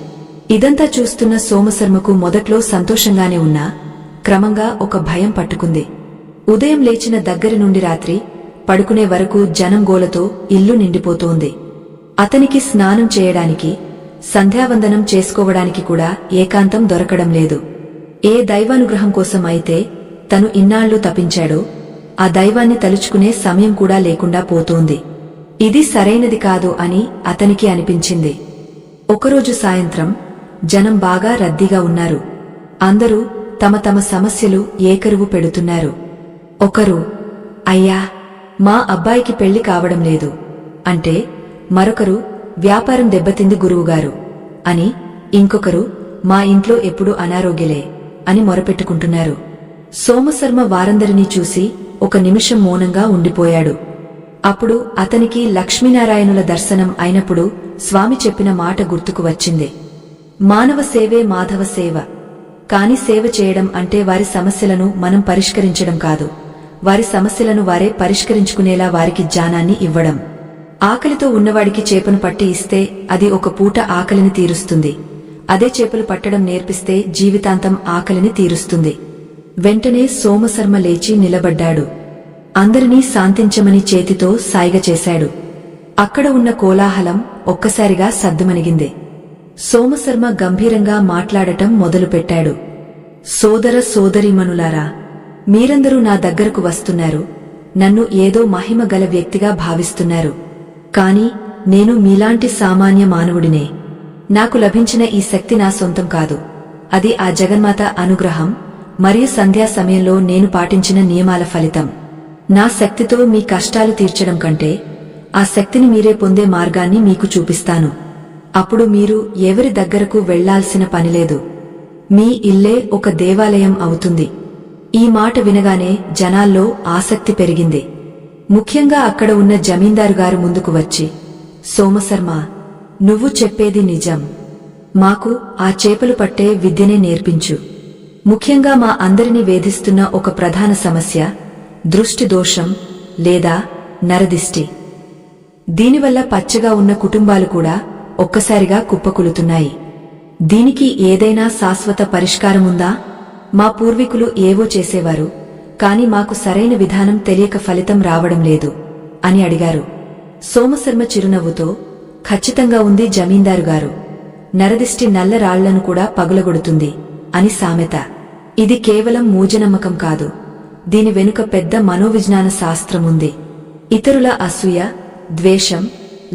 ఇదంతా చూస్తున్న సోమశర్మకు మొదట్లో సంతోషంగానే ఉన్నా క్రమంగా ఒక భయం పట్టుకుంది. ఉదయం లేచిన దగ్గరి నుండి రాత్రి పడుకునే వరకు జనం గోలతో ఇల్లు నిండిపోతోంది. అతనికి స్నానం చేయడానికి, సంధ్యావందనం చేసుకోవడానికి కూడా ఏకాంతం దొరకడం లేదు. ఏ దైవానుగ్రహం కోసం అయితే తను ఇన్నాళ్లు తపించాడో ఆ దైవాన్ని తలుచుకునే సమయం కూడా లేకుండా పోతోంది. ఇది సరైనది కాదు అని అతనికి అనిపించింది. ఒకరోజు సాయంత్రం జనం బాగా రద్దీగా ఉన్నారు. అందరూ తమ తమ సమస్యలు ఏకరువు పెడుతున్నారు. ఒకరు, అయ్యా, మా అబ్బాయికి పెళ్లి కావడం లేదు అంటే, మరొకరు, వ్యాపారం దెబ్బతింది గురువుగారు అని, ఇంకొకరు, మా ఇంట్లో ఎప్పుడూ అనారోగ్యలే అని మొరపెట్టుకుంటున్నారు. సోమశర్మ వారందరినీ చూసి ఒక నిమిషం మౌనంగా ఉండిపోయాడు. అప్పుడు అతనికి లక్ష్మీనారాయణుల దర్శనం అయినప్పుడు స్వామి చెప్పిన మాట గుర్తుకు వచ్చింది. మానవ సేవే మాధవ సేవ. కాని సేవ చేయడం అంటే వారి సమస్యలను మనం పరిష్కరించడం కాదు, వారి సమస్యలను వారే పరిష్కరించుకునేలా వారికి జ్ఞానాన్ని ఇవ్వడం. ఆకలితో ఉన్నవాడికి చేపను పట్టి ఇస్తే అది ఒక పూట ఆకలిని తీరుస్తుంది. అదే చేపలు పట్టడం నేర్పిస్తే జీవితాంతం ఆకలిని తీరుస్తుంది. వెంటనే సోమశర్మ లేచి నిలబడ్డాడు. అందరినీ శాంతించమని చేతితో సాయిగ చేశాడు. అక్కడ ఉన్న కోలాహలం ఒక్కసారిగా సద్దుమణిగింది. సోమశర్మ గంభీరంగా మాట్లాడటం మొదలుపెట్టాడు. సోదర సోదరీమణులారా, మీరందరూ నా దగ్గరకు వస్తున్నారు, నన్ను ఏదో మహిమ గల వ్యక్తిగా భావిస్తున్నారు. కాని నేను మీలాంటి సామాన్య మానవుడినే. నాకు లభించిన ఈ శక్తి నా సొంతం కాదు, అది ఆ జగన్మాత అనుగ్రహం మరియు సంధ్యా సమయంలో నేను పాటించిన నియమాల ఫలితం. నా శక్తితో మీ కష్టాలు తీర్చడం కంటే ఆ శక్తిని మీరే పొందే మార్గాన్ని మీకు చూపిస్తాను. అప్పుడు మీరు ఎవరి దగ్గరకు వెళ్లాల్సిన పనిలేదు. మీ ఇల్లే ఒక దేవాలయం అవుతుంది. ఈ మాట వినగానే జనాల్లో ఆసక్తి పెరిగింది. ముఖ్యంగా అక్కడ ఉన్న జమీందారు గారు ముందుకు వచ్చి సోమశర్మ, నువ్వు చెప్పేది నిజం. మాకు ఆ చేపలు పట్టే విద్యనే నేర్పించు. ముఖ్యంగా మా అందరినీ వేధిస్తున్న ఒక ప్రధాన సమస్య దృష్టి దోషం లేదా నరదిష్టి. దీనివల్ల పచ్చగా ఉన్న కుటుంబాలు కూడా ఒక్కసారిగా కుప్పకూలుతున్నాయి. దీనికి ఏదైనా శాశ్వత పరిష్కారముందా? మా పూర్వీకులు ఏవో చేసేవారు, కాని మాకు సరైన విధానం తెలియక ఫలితం రావడం లేదు అని అడిగారు. సోమశర్మ చిరునవ్వుతో, ఖచ్చితంగా ఉంది జమీందారుగారు. నరదిష్టి నల్ల రాళ్లను కూడా పగులగొడుతుంది అని సామెత. ఇది కేవలం మూజనమ్మకం కాదు. దీని వెనుక పెద్ద మనోవిజ్ఞాన శాస్త్రముంది. ఇతరుల అసూయ, ద్వేషం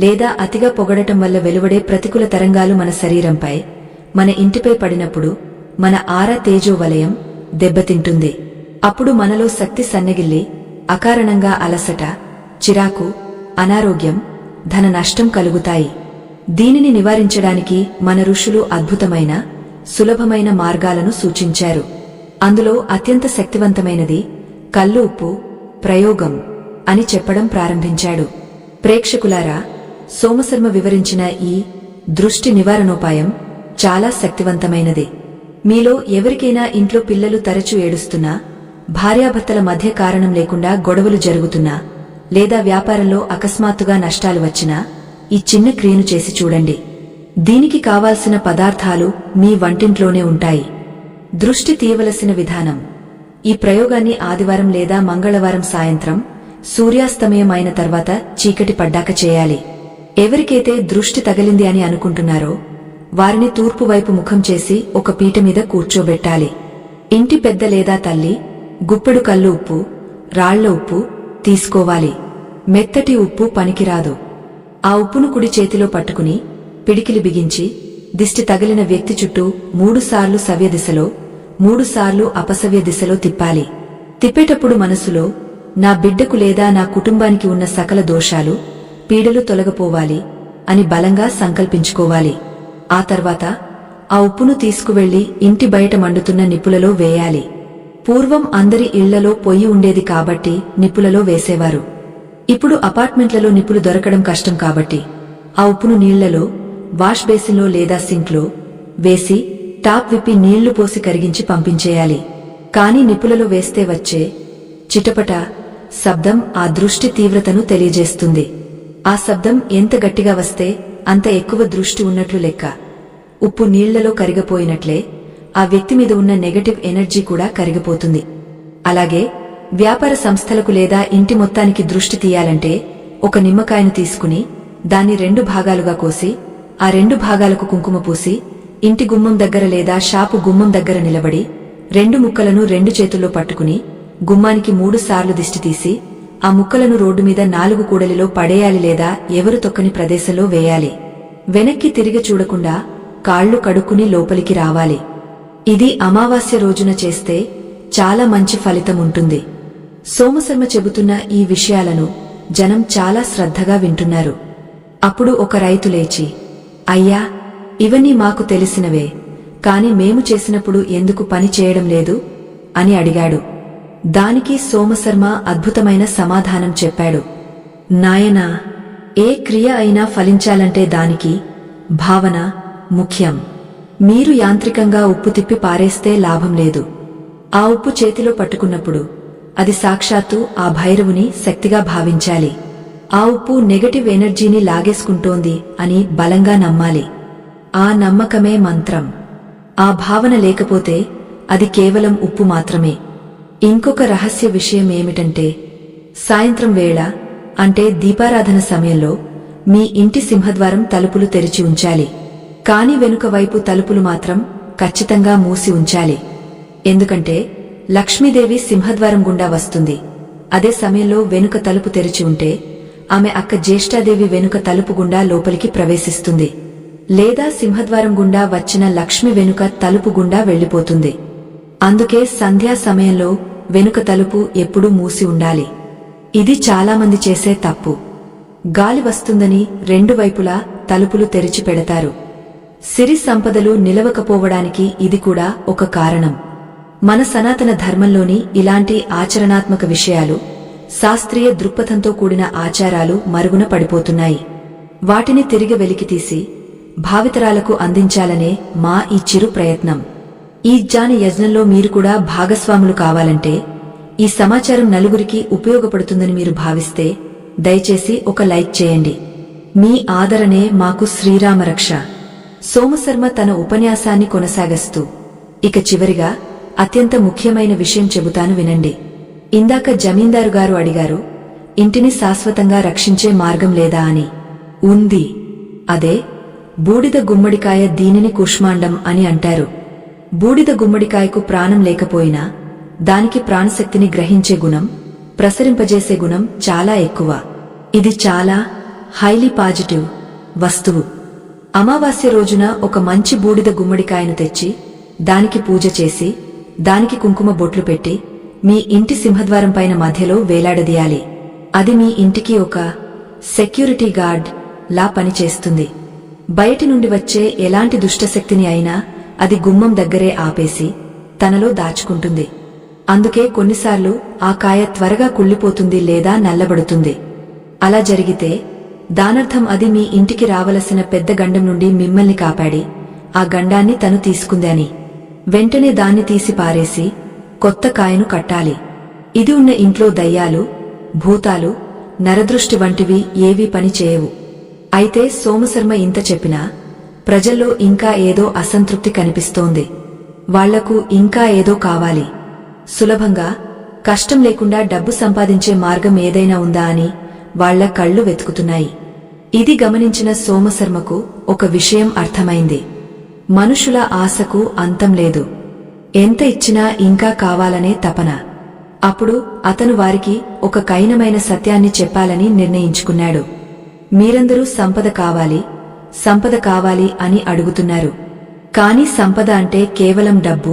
లేదా అతిగా పొగడటం వల్ల వెలువడే ప్రతికూల తరంగాలు మన శరీరంపై, మన ఇంటిపై పడినప్పుడు మన ఆరా తేజో వలయం దెబ్బతింటుంది. అప్పుడు మనలో శక్తి సన్నగిల్లి అకారణంగా అలసట, చిరాకు, అనారోగ్యం, ధన నష్టం కలుగుతాయి. దీనిని నివారించడానికి మన ఋషులు అద్భుతమైన, సులభమైన మార్గాలను సూచించారు. అందులో అత్యంత శక్తివంతమైనది కల్లు ఉప్పు ప్రయోగం అని చెప్పడం ప్రారంభించాడు. ప్రేక్షకులారా, సోమశర్మ వివరించిన ఈ దృష్టి నివారణోపాయం చాలా శక్తివంతమైనది. మీలో ఎవరికైనా ఇంట్లో పిల్లలు తరచూ ఏడుస్తున్నా, భార్యాభర్తల మధ్య కారణం లేకుండా గొడవలు జరుగుతున్నా, లేదా వ్యాపారంలో అకస్మాత్తుగా నష్టాలు వచ్చినా ఈ చిన్న క్రియను చేసి చూడండి. దీనికి కావాల్సిన పదార్థాలు మీ వంటింట్లోనే ఉంటాయి. దృష్టి తీయవలసిన విధానం: ఈ ప్రయోగాన్ని ఆదివారం లేదా మంగళవారం సాయంత్రం సూర్యాస్తమయం అయిన తర్వాత చీకటి పడ్డాక చేయాలి. ఎవరికైతే దృష్టి తగిలింది అని అనుకుంటున్నారో వారిని తూర్పు వైపు ముఖం చేసి ఒక పీట మీద కూర్చోబెట్టాలి. ఇంటి పెద్ద లేదా తల్లి గుప్పెడు కల్లు ఉప్పు, రాళ్ల ఉప్పు తీసుకోవాలి. మెత్తటి ఉప్పు పనికిరాదు. ఆ ఉప్పును కుడి చేతిలో పట్టుకుని పిడికిలి బిగించి దిష్టి తగిలిన వ్యక్తి చుట్టూ 3 సార్లు సవ్య దిశలో, 3 సార్లు అపసవ్య దిశలో తిప్పాలి. తిప్పేటప్పుడు మనసులో నా బిడ్డకు లేదా నా కుటుంబానికి ఉన్న సకల దోషాలు, పీడలు తొలగపోవాలి అని బలంగా సంకల్పించుకోవాలి. ఆ తర్వాత ఆ ఉప్పును తీసుకువెళ్లి ఇంటి బయట మండుతున్న నిప్పులలో వేయాలి. పూర్వం అందరి ఇళ్లలో పొయ్యి ఉండేది కాబట్టి నిప్పులలో వేసేవారు. ఇప్పుడు అపార్ట్మెంట్లలో నిప్పులు దొరకడం కష్టం కాబట్టి ఆ ఉప్పును నీళ్లలో, వాష్ బేసిన్లో లేదా సింక్లో వేసి టాప్ విప్పి నీళ్లు పోసి కరిగించి పంపించేయాలి. కాని నిప్పులలో వేస్తే వచ్చే చిటపట శబ్దం ఆ దృష్టి తీవ్రతను తెలియజేస్తుంది. ఆ శబ్దం ఎంత గట్టిగా వస్తే అంత ఎక్కువ దృష్టి ఉన్నట్లు లెక్క. ఉప్పు నీళ్లలో కరిగిపోయినట్లే ఆ వ్యక్తి మీద ఉన్న నెగటివ్ ఎనర్జీ కూడా కరిగిపోతుంది. అలాగే వ్యాపార సంస్థలకు లేదా ఇంటి మొత్తానికి దృష్టి తీయాలంటే ఒక నిమ్మకాయను తీసుకుని దాన్ని 2 భాగాలుగా కోసి ఆ 2 భాగాలకు కుంకుమ పూసి ఇంటి గుమ్మం దగ్గర లేదా షాపు గుమ్మం దగ్గర నిలబడి 2 ముక్కలను 2 చేతుల్లో పట్టుకుని గుమ్మానికి 3 సార్లు దిష్టి తీసి ఆ ముక్కలను రోడ్డు మీద 4 కూడలిలో పడేయాలి లేదా ఎవరు తొక్కని ప్రదేశంలో వేయాలి. వెనక్కి తిరిగి చూడకుండా కాళ్లు కడుక్కుని లోపలికి రావాలి. ఇది అమావాస్య రోజున చేస్తే చాలా మంచి ఫలితం ఉంటుంది. సోమశర్మ చెబుతున్న ఈ విషయాలను జనం చాలా శ్రద్ధగా వింటున్నారు. అప్పుడు ఒక రైతు లేచి, అయ్యా, ఇవన్నీ మాకు తెలిసినవే, కాని మేము చేసినప్పుడు ఎందుకు పని చేయడం లేదు అని అడిగాడు. దానికి సోమశర్మ అద్భుతమైన సమాధానం చెప్పాడు. నాయనా, ఏ క్రియ అయినా ఫలించాలంటే దానికి భావన ముఖ్యం. మీరు యాంత్రికంగా ఉప్పు తిప్పి పారేస్తే లాభం లేదు. ఆ ఉప్పు చేతిలో పట్టుకున్నప్పుడు అది సాక్షాత్తు ఆ భైరవుని శక్తిగా భావించాలి. ఆ ఉప్పు నెగటివ్ ఎనర్జీని లాగేసుకుంటోంది అని బలంగా నమ్మాలి. ఆ నమ్మకమే మంత్రం. ఆ భావన లేకపోతే అది కేవలం ఉప్పు మాత్రమే. ఇంకొక రహస్య విషయం ఏమిటంటే, సాయంత్రం వేళ అంటే దీపారాధన సమయంలో మీ ఇంటి సింహద్వారం తలుపులు తెరిచి ఉంచాలి. కాని వెనుక వైపు తలుపులు మాత్రం ఖచ్చితంగా మూసి ఉంచాలి. ఎందుకంటే లక్ష్మీదేవి సింహద్వారం గుండా వస్తుంది. అదే సమయంలో వెనుక తలుపు తెరిచి ఉంటే ఆమె అక్క జ్యేష్ఠాదేవి వెనుక తలుపు గుండా లోపలికి ప్రవేశిస్తుంది. లేదా సింహద్వారం గుండా వచ్చిన లక్ష్మి వెనుక తలుపు గుండా వెళ్లిపోతుంది. అందుకే సంధ్యా సమయంలో వెనుక తలుపు ఎప్పుడూ మూసి ఉండాలి. ఇది చాలామంది చేసే తప్పు. గాలి వస్తుందని 2 వైపులా తలుపులు తెరిచి పెడతారు. సిరి సంపదలు నిలవకపోవడానికి ఇది కూడా ఒక కారణం. మన సనాతన ధర్మంలోని ఇలాంటి ఆచరణాత్మక విషయాలు, శాస్త్రీయ దృక్పథంతో కూడిన ఆచారాలు మరుగున పడిపోతున్నాయి. వాటిని తిరిగి వెలికితీసి భావితరాలకు అందించాలనే మా ఈ చిరు ప్రయత్నం. ఈ జ్ఞాన యజ్ఞంలో మీరు కూడా భాగస్వాములు కావాలంటే, ఈ సమాచారం నలుగురికి ఉపయోగపడుతుందని మీరు భావిస్తే దయచేసి ఒక లైక్ చేయండి. మీ ఆదరణే మాకు శ్రీరామరక్ష. సోమశర్మ తన ఉపన్యాసాన్ని కొనసాగిస్తూ, ఇక చివరిగా అత్యంత ముఖ్యమైన విషయం చెబుతాను వినండి. ఇందాక జమీందారుగారు అడిగారు, ఇంటిని శాశ్వతంగా రక్షించే మార్గం లేదా అని. ఉంది. అదే బూడిద గుమ్మడికాయ. దీనిని కుష్మాండం అని అంటారు. బూడిద గుమ్మడికాయకు ప్రాణం లేకపోయినా దానికి ప్రాణశక్తిని గ్రహించే గుణం, ప్రసరింపజేసే గుణం చాలా ఎక్కువ. ఇది చాలా హైలీ పాజిటివ్ వస్తువు. అమావాస్య రోజున ఒక మంచి బూడిద గుమ్మడికాయను తెచ్చి దానికి పూజ చేసి దానికి కుంకుమ బొట్లు పెట్టి మీ ఇంటి సింహద్వారం పైన మధ్యలో వేలాడదీయాలి. అది మీ ఇంటికి ఒక సెక్యూరిటీ గార్డ్ లా పనిచేస్తుంది. బయటి నుండి వచ్చే ఎలాంటి దుష్టశక్తిని అయినా అది గుమ్మం దగ్గరే ఆపేసి తనలో దాచుకుంటుంది. అందుకే కొన్నిసార్లు ఆ కాయ త్వరగా కుళ్ళిపోతుంది లేదా నల్లబడుతుంది. అలా జరిగితే దానర్థం అది మీ ఇంటికి రావలసిన పెద్ద గండం నుండి మిమ్మల్ని కాపాడి ఆ గండాన్ని తను తీసుకుంది అని. వెంటనే దాన్ని తీసి పారేసి కొత్త కాయను కట్టాలి. ఇది ఉన్న ఇంట్లో దయ్యాలు, భూతాలు, నరదృష్టి వంటివి ఏవీ పని చేయవు. అయితే సోమశర్మ ఇంత చెప్పినా ప్రజల్లో ఇంకా ఏదో అసంతృప్తి కనిపిస్తోంది. వాళ్లకు ఇంకా ఏదో కావాలి. సులభంగా, కష్టం లేకుండా డబ్బు సంపాదించే మార్గం ఏదైనా ఉందా అని వాళ్ల కళ్ళు వెతుకుతున్నాయి. ఇది గమనించిన సోమశర్మకు ఒక విషయం అర్థమైంది. మనుషుల ఆశకు అంతం లేదు. ఎంత ఇచ్చినా ఇంకా కావాలనే తపన. అప్పుడు అతను వారికి ఒక కఠినమైన సత్యాన్ని చెప్పాలని నిర్ణయించుకున్నాడు. మీరందరూ సంపద కావాలి, సంపద కావాలి అని అడుగుతున్నారు. కాని సంపద అంటే కేవలం డబ్బు,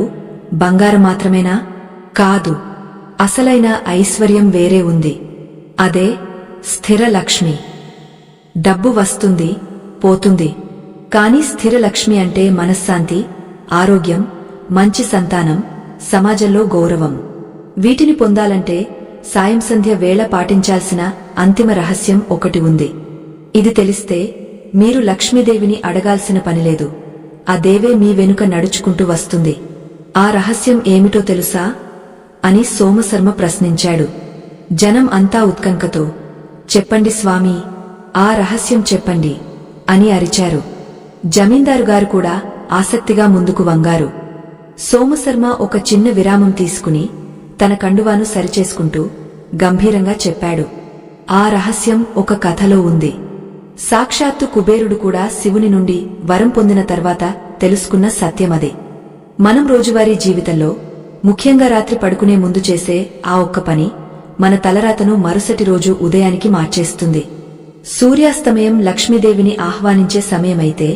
బంగారం మాత్రమేనా? కాదు. అసలైన ఐశ్వర్యం వేరే ఉంది. అదే స్థిర లక్ష్మి. డబ్బు వస్తుంది, పోతుంది. కాని స్థిర లక్ష్మి అంటే మనశ్శాంతి, ఆరోగ్యం, మంచి సంతానం, సమాజంలో గౌరవం. వీటిని పొందాలంటే సాయం సంధ్య వేళ పాటించాల్సిన అంతిమ రహస్యం ఒకటి ఉంది. ఇది తెలిస్తే మీరు లక్ష్మీదేవిని అడగాల్సిన పనిలేదు. ఆ దేవే మీ వెనుక నడుచుకుంటూ వస్తుంది. ఆ రహస్యం ఏమిటో తెలుసా అని సోమశర్మ ప్రశ్నించాడు. జనం అంతా ఉత్కంఠతో, చెప్పండి స్వామీ, ఆ రహస్యం చెప్పండి అని అరిచారు. జమీందారుగారు కూడా ఆసక్తిగా ముందుకు వంగారు. సోమశర్మ ఒక చిన్న విరామం తీసుకుని తన కండువాను సరిచేసుకుంటూ గంభీరంగా చెప్పాడు. ఆ రహస్యం ఒక కథలో ఉంది. సాక్షాత్తు కుబేరుడు కూడా శివుని నుండి వరం పొందిన తర్వాత తెలుసుకున్న సత్యమదే. మనం రోజువారీ జీవితంలో, ముఖ్యంగా రాత్రి పడుకునే ముందు చేసే ఆ ఒక్క పని మన తలరాతను మరుసటి రోజు ఉదయానికి మార్చేస్తుంది. సూర్యాస్తమయం లక్ష్మీదేవిని ఆహ్వానించే సమయమైతే,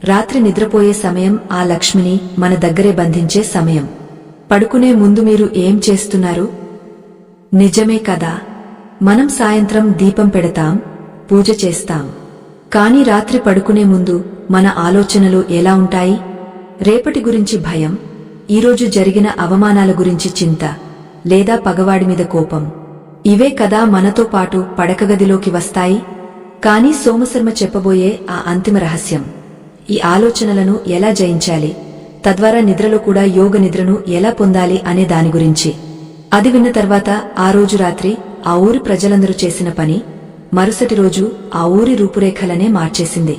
రాత్రి నిద్రపోయే సమయం ఆ లక్ష్మిని మన దగ్గరే బంధించే సమయం. పడుకునే ముందు మీరు ఏం చేస్తున్నారు? నిజమే కదా. మనం సాయంత్రం దీపం పెడతాం, పూజ చేస్తాం. కాని రాత్రి పడుకునే ముందు మన ఆలోచనలు ఎలా ఉంటాయి? రేపటి గురించి భయం, ఈరోజు జరిగిన అవమానాల గురించి చింత, లేదా పగవాడి మీద కోపం. ఇవే కదా మనతో పాటు పడకగదిలోకి వస్తాయి. కాని సోమశర్మ చెప్పబోయే ఆ అంతిమ రహస్యం, ఈ ఆలోచనలను ఎలా జయించాలి, తద్వారా నిద్రలో కూడా యోగ నిద్రను ఎలా పొందాలి అనే దాని గురించి. అది విన్న తర్వాత ఆ రోజు రాత్రి ఆ ఊరి ప్రజలందరూ చేసిన పని మరుసటి రోజు ఆ ఊరి రూపురేఖలనే మార్చేసింది.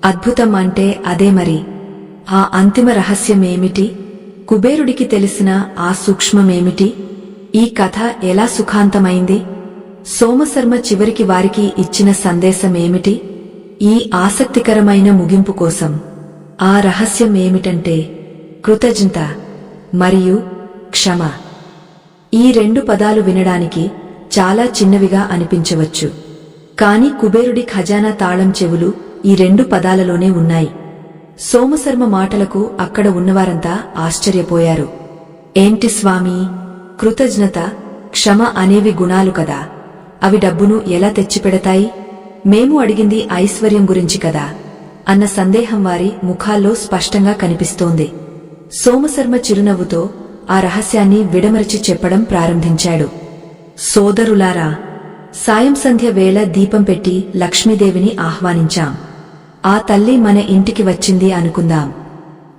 అద్భుతం అంటే అదే మరి. ఆ అంతిమ రహస్యమేమిటి? కుబేరుడికి తెలిసిన ఆ సూక్ష్మమేమిటి? ఈ కథ ఎలా సుఖాంతమైంది? సోమశర్మ చివరికి వారికి ఇచ్చిన సందేశమేమిటి? ఈ ఆసక్తికరమైన ముగింపు కోసం ఆ రహస్యం ఏమిటంటే కృతజ్ఞత మరియు క్షమ. ఈ రెండు పదాలు వినడానికి చాలా చిన్నవిగా అనిపించవచ్చు. కాని కుబేరుడి ఖజానా తాళం చెవులు ఈ రెండు పదాలలోనే ఉన్నాయి. సోమశర్మ మాటలకు అక్కడ ఉన్నవారంతా ఆశ్చర్యపోయారు. ఏంటి స్వామీ, కృతజ్ఞత, క్షమ అనేవి గుణాలు కదా, అవి డబ్బును ఎలా తెచ్చిపెడతాయి? మేము అడిగింది ఐశ్వర్యం గురించి కదా అన్న సందేహం వారి ముఖాల్లో స్పష్టంగా కనిపిస్తోంది. సోమశర్మ చిరునవ్వుతో ఆ రహస్యాన్ని విడమరచి చెప్పడం ప్రారంభించాడు. సోదరులారా, సాయం సంధ్య వేళ దీపం పెట్టి లక్ష్మీదేవిని ఆహ్వానించాం. ఆ తల్లి మన ఇంటికి వచ్చింది అనుకుందాం.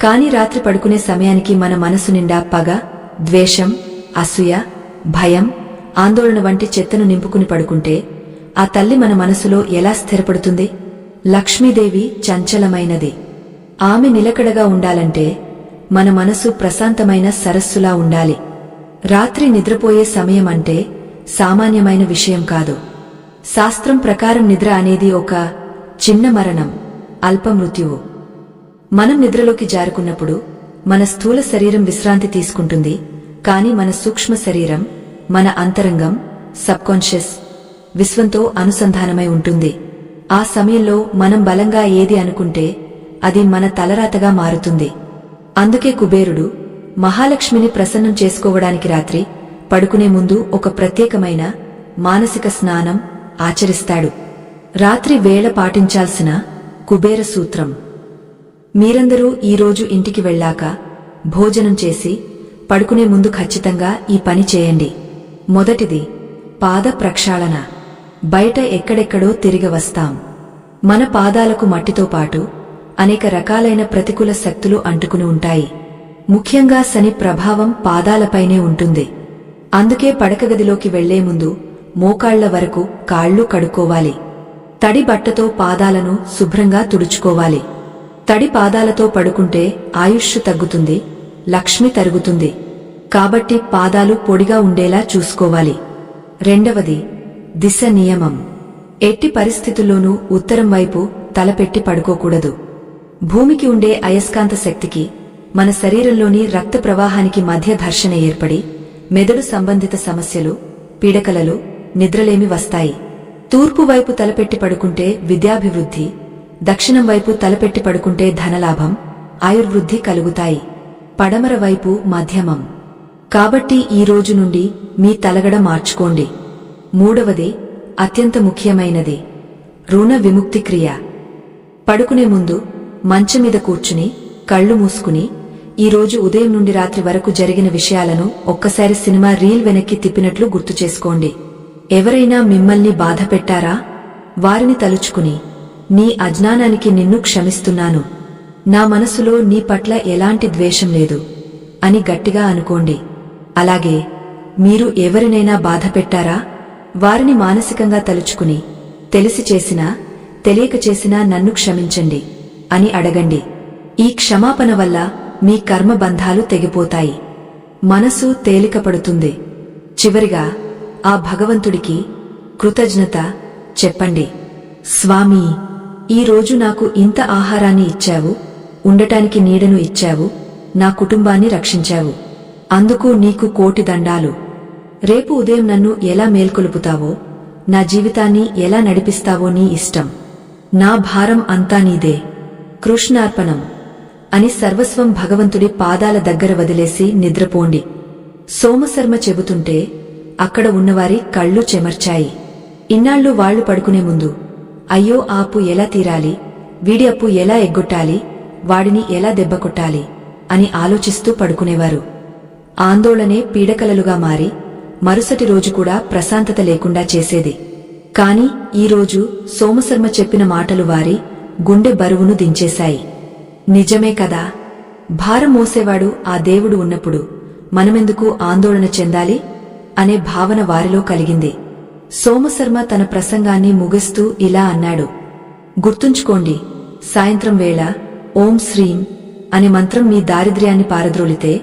కాని రాత్రి పడుకునే సమయానికి మన మనసు నిండా పగ, ద్వేషం, అసూయ, భయం, ఆందోళన వంటి చెత్తను నింపుకుని పడుకుంటే ఆ తల్లి మన మనసులో ఎలా స్థిరపడుతుంది? లక్ష్మీదేవి చంచలమైనది. ఆమె నిలకడగా ఉండాలంటే మన మనసు ప్రశాంతమైన సరస్సులా ఉండాలి. రాత్రి నిద్రపోయే సమయం అంటే సామాన్యమైన విషయం కాదు. శాస్త్రం ప్రకారం నిద్ర అనేది ఒక చిన్న మరణం, అల్ప మృత్యువు. మనం నిద్రలోకి జారుకున్నప్పుడు మన స్థూల శరీరం విశ్రాంతి తీసుకుంటుంది. కాని మన సూక్ష్మ శరీరం, మన అంతరంగం, సబ్కాన్షియస్ విశ్వంతో అనుసంధానమై ఉంటుంది. ఆ సమయంలో మనం బలంగా ఏది అనుకుంటే అది మన తలరాతగా మారుతుంది. అందుకే కుబేరుడు మహాలక్ష్మిని ప్రసన్నం చేసుకోవడానికి రాత్రి పడుకునే ముందు ఒక ప్రత్యేకమైన మానసిక స్నానం ఆచరిస్తాడు. రాత్రి వేళ పాటించాల్సిన కుబేర సూత్రం. మీరందరూ ఈరోజు ఇంటికి వెళ్ళాక భోజనం చేసి పడుకునే ముందు ఖచ్చితంగా ఈ పని చేయండి. మొదటిది పాద ప్రక్షాళన. బయట ఎక్కడెక్కడో తిరిగి వస్తాం. మన పాదాలకు మట్టితో పాటు అనేక రకాలైన ప్రతికూల శక్తులు అంటుకుని ఉంటాయి. ముఖ్యంగా శని ప్రభావం పాదాలపైనే ఉంటుంది. అందుకే పడకగదిలోకి వెళ్లే ముందు మోకాళ్ల వరకు కాళ్లు కడుక్కోవాలి. తడి బట్టతో పాదాలను శుభ్రంగా తుడుచుకోవాలి. తడి పాదాలతో పడుకుంటే ఆయుష్ తగ్గుతుంది, లక్ష్మి తరుగుతుంది. కాబట్టి పాదాలు పొడిగా ఉండేలా చూసుకోవాలి. రెండవది దిశ నియమం. ఎట్టి పరిస్థితుల్లోనూ ఉత్తరం వైపు తలపెట్టి పడుకోకూడదు. భూమికి ఉండే అయస్కాంత శక్తికి మన శరీరంలోని రక్త ప్రవాహానికి మధ్య ఘర్షణ ఏర్పడి మెదడు సంబంధిత సమస్యలు, పీడకలలు, నిద్రలేమి వస్తాయి. తూర్పు వైపు తలపెట్టి పడుకుంటే విద్యాభివృద్ధి, దక్షిణం వైపు తలపెట్టి పడుకుంటే ధనలాభం, ఆయుర్వృద్ధి కలుగుతాయి. పడమర వైపు మధ్యమం. కాబట్టి ఈ రోజు నుండి మీ తలగడ మార్చుకోండి. మూడవది అత్యంత ముఖ్యమైనది రుణ విముక్తి క్రియ. పడుకునే ముందు మంచం మీద కూర్చుని కళ్ళు మూసుకుని ఈరోజు ఉదయం నుండి రాత్రి వరకు జరిగిన విషయాలను ఒక్కసారి సినిమా రీల్ వెనక్కి తిప్పినట్లు గుర్తు చేసుకోండి. ఎవరైనా మిమ్మల్ని బాధ పెట్టారా? వారిని తలుచుకుని నీ అజ్ఞానానికి నిన్ను క్షమిస్తున్నాను, నా మనసులో నీ పట్ల ఎలాంటి ద్వేషం లేదు అని గట్టిగా అనుకోండి. అలాగే మీరు ఎవరినైనా బాధ పెట్టారా? వారిని మానసికంగా తలుచుకుని తెలిసి చేసినా తెలియక చేసినా నన్ను క్షమించండి అని అడగండి. ఈ క్షమాపణ వల్ల మీ కర్మబంధాలు తెగిపోతాయి, మనసు తేలికపడుతుంది. చివరిగా ఆ భగవంతుడికి కృతజ్ఞత చెప్పండి. స్వామీ, ఈ రోజు నాకు ఇంత ఆహారాన్ని ఇచ్చావు, ఉండటానికి నీడను ఇచ్చావు, నా కుటుంబాన్ని రక్షించావు. అందుకు నీకు కోటి దండాలు. రేపు ఉదయం నన్ను ఎలా మేల్కొలుపుతావో, నా జీవితాన్ని ఎలా నడిపిస్తావో నీ ఇష్టం. నా భారం అంతా నీదే. కృష్ణార్పణం అని సర్వస్వం భగవంతుడి పాదాల దగ్గర వదిలేసి నిద్రపోండి. సోమశర్మ చెబుతుంటే అక్కడ ఉన్నవారి కళ్ళు చెమర్చాయి. ఇన్నాళ్లు వాళ్లు పడుకునే ముందు అయ్యో ఆ అప్పు ఎలా తీరాలి, వీడి అప్పు ఎలా ఎగ్గొట్టాలి, వాడిని ఎలా దెబ్బకొట్టాలి అని ఆలోచిస్తూ పడుకునేవారు. ఆందోళనే పీడకలలుగా మారి మరుసటి రోజు కూడా ప్రశాంతత లేకుండా చేసేది. కాని ఈరోజు సోమశర్మ చెప్పిన మాటలు వారి గుండె బరువును దించేశాయి. నిజమే కదా, భారం మోసేవాడు ఆ దేవుడు ఉన్నప్పుడు మనమెందుకు ఆందోళన చెందాలి అనే భావన వారిలో కలిగింది. సోమశర్మ తన ప్రసంగాన్ని ముగిస్తూ ఇలా అన్నాడు. గుర్తుంచుకోండి, సాయంత్రం వేళ ఓం శ్రీం అనే మంత్రం మీ దారిద్ర్యాన్ని పారద్రోలితే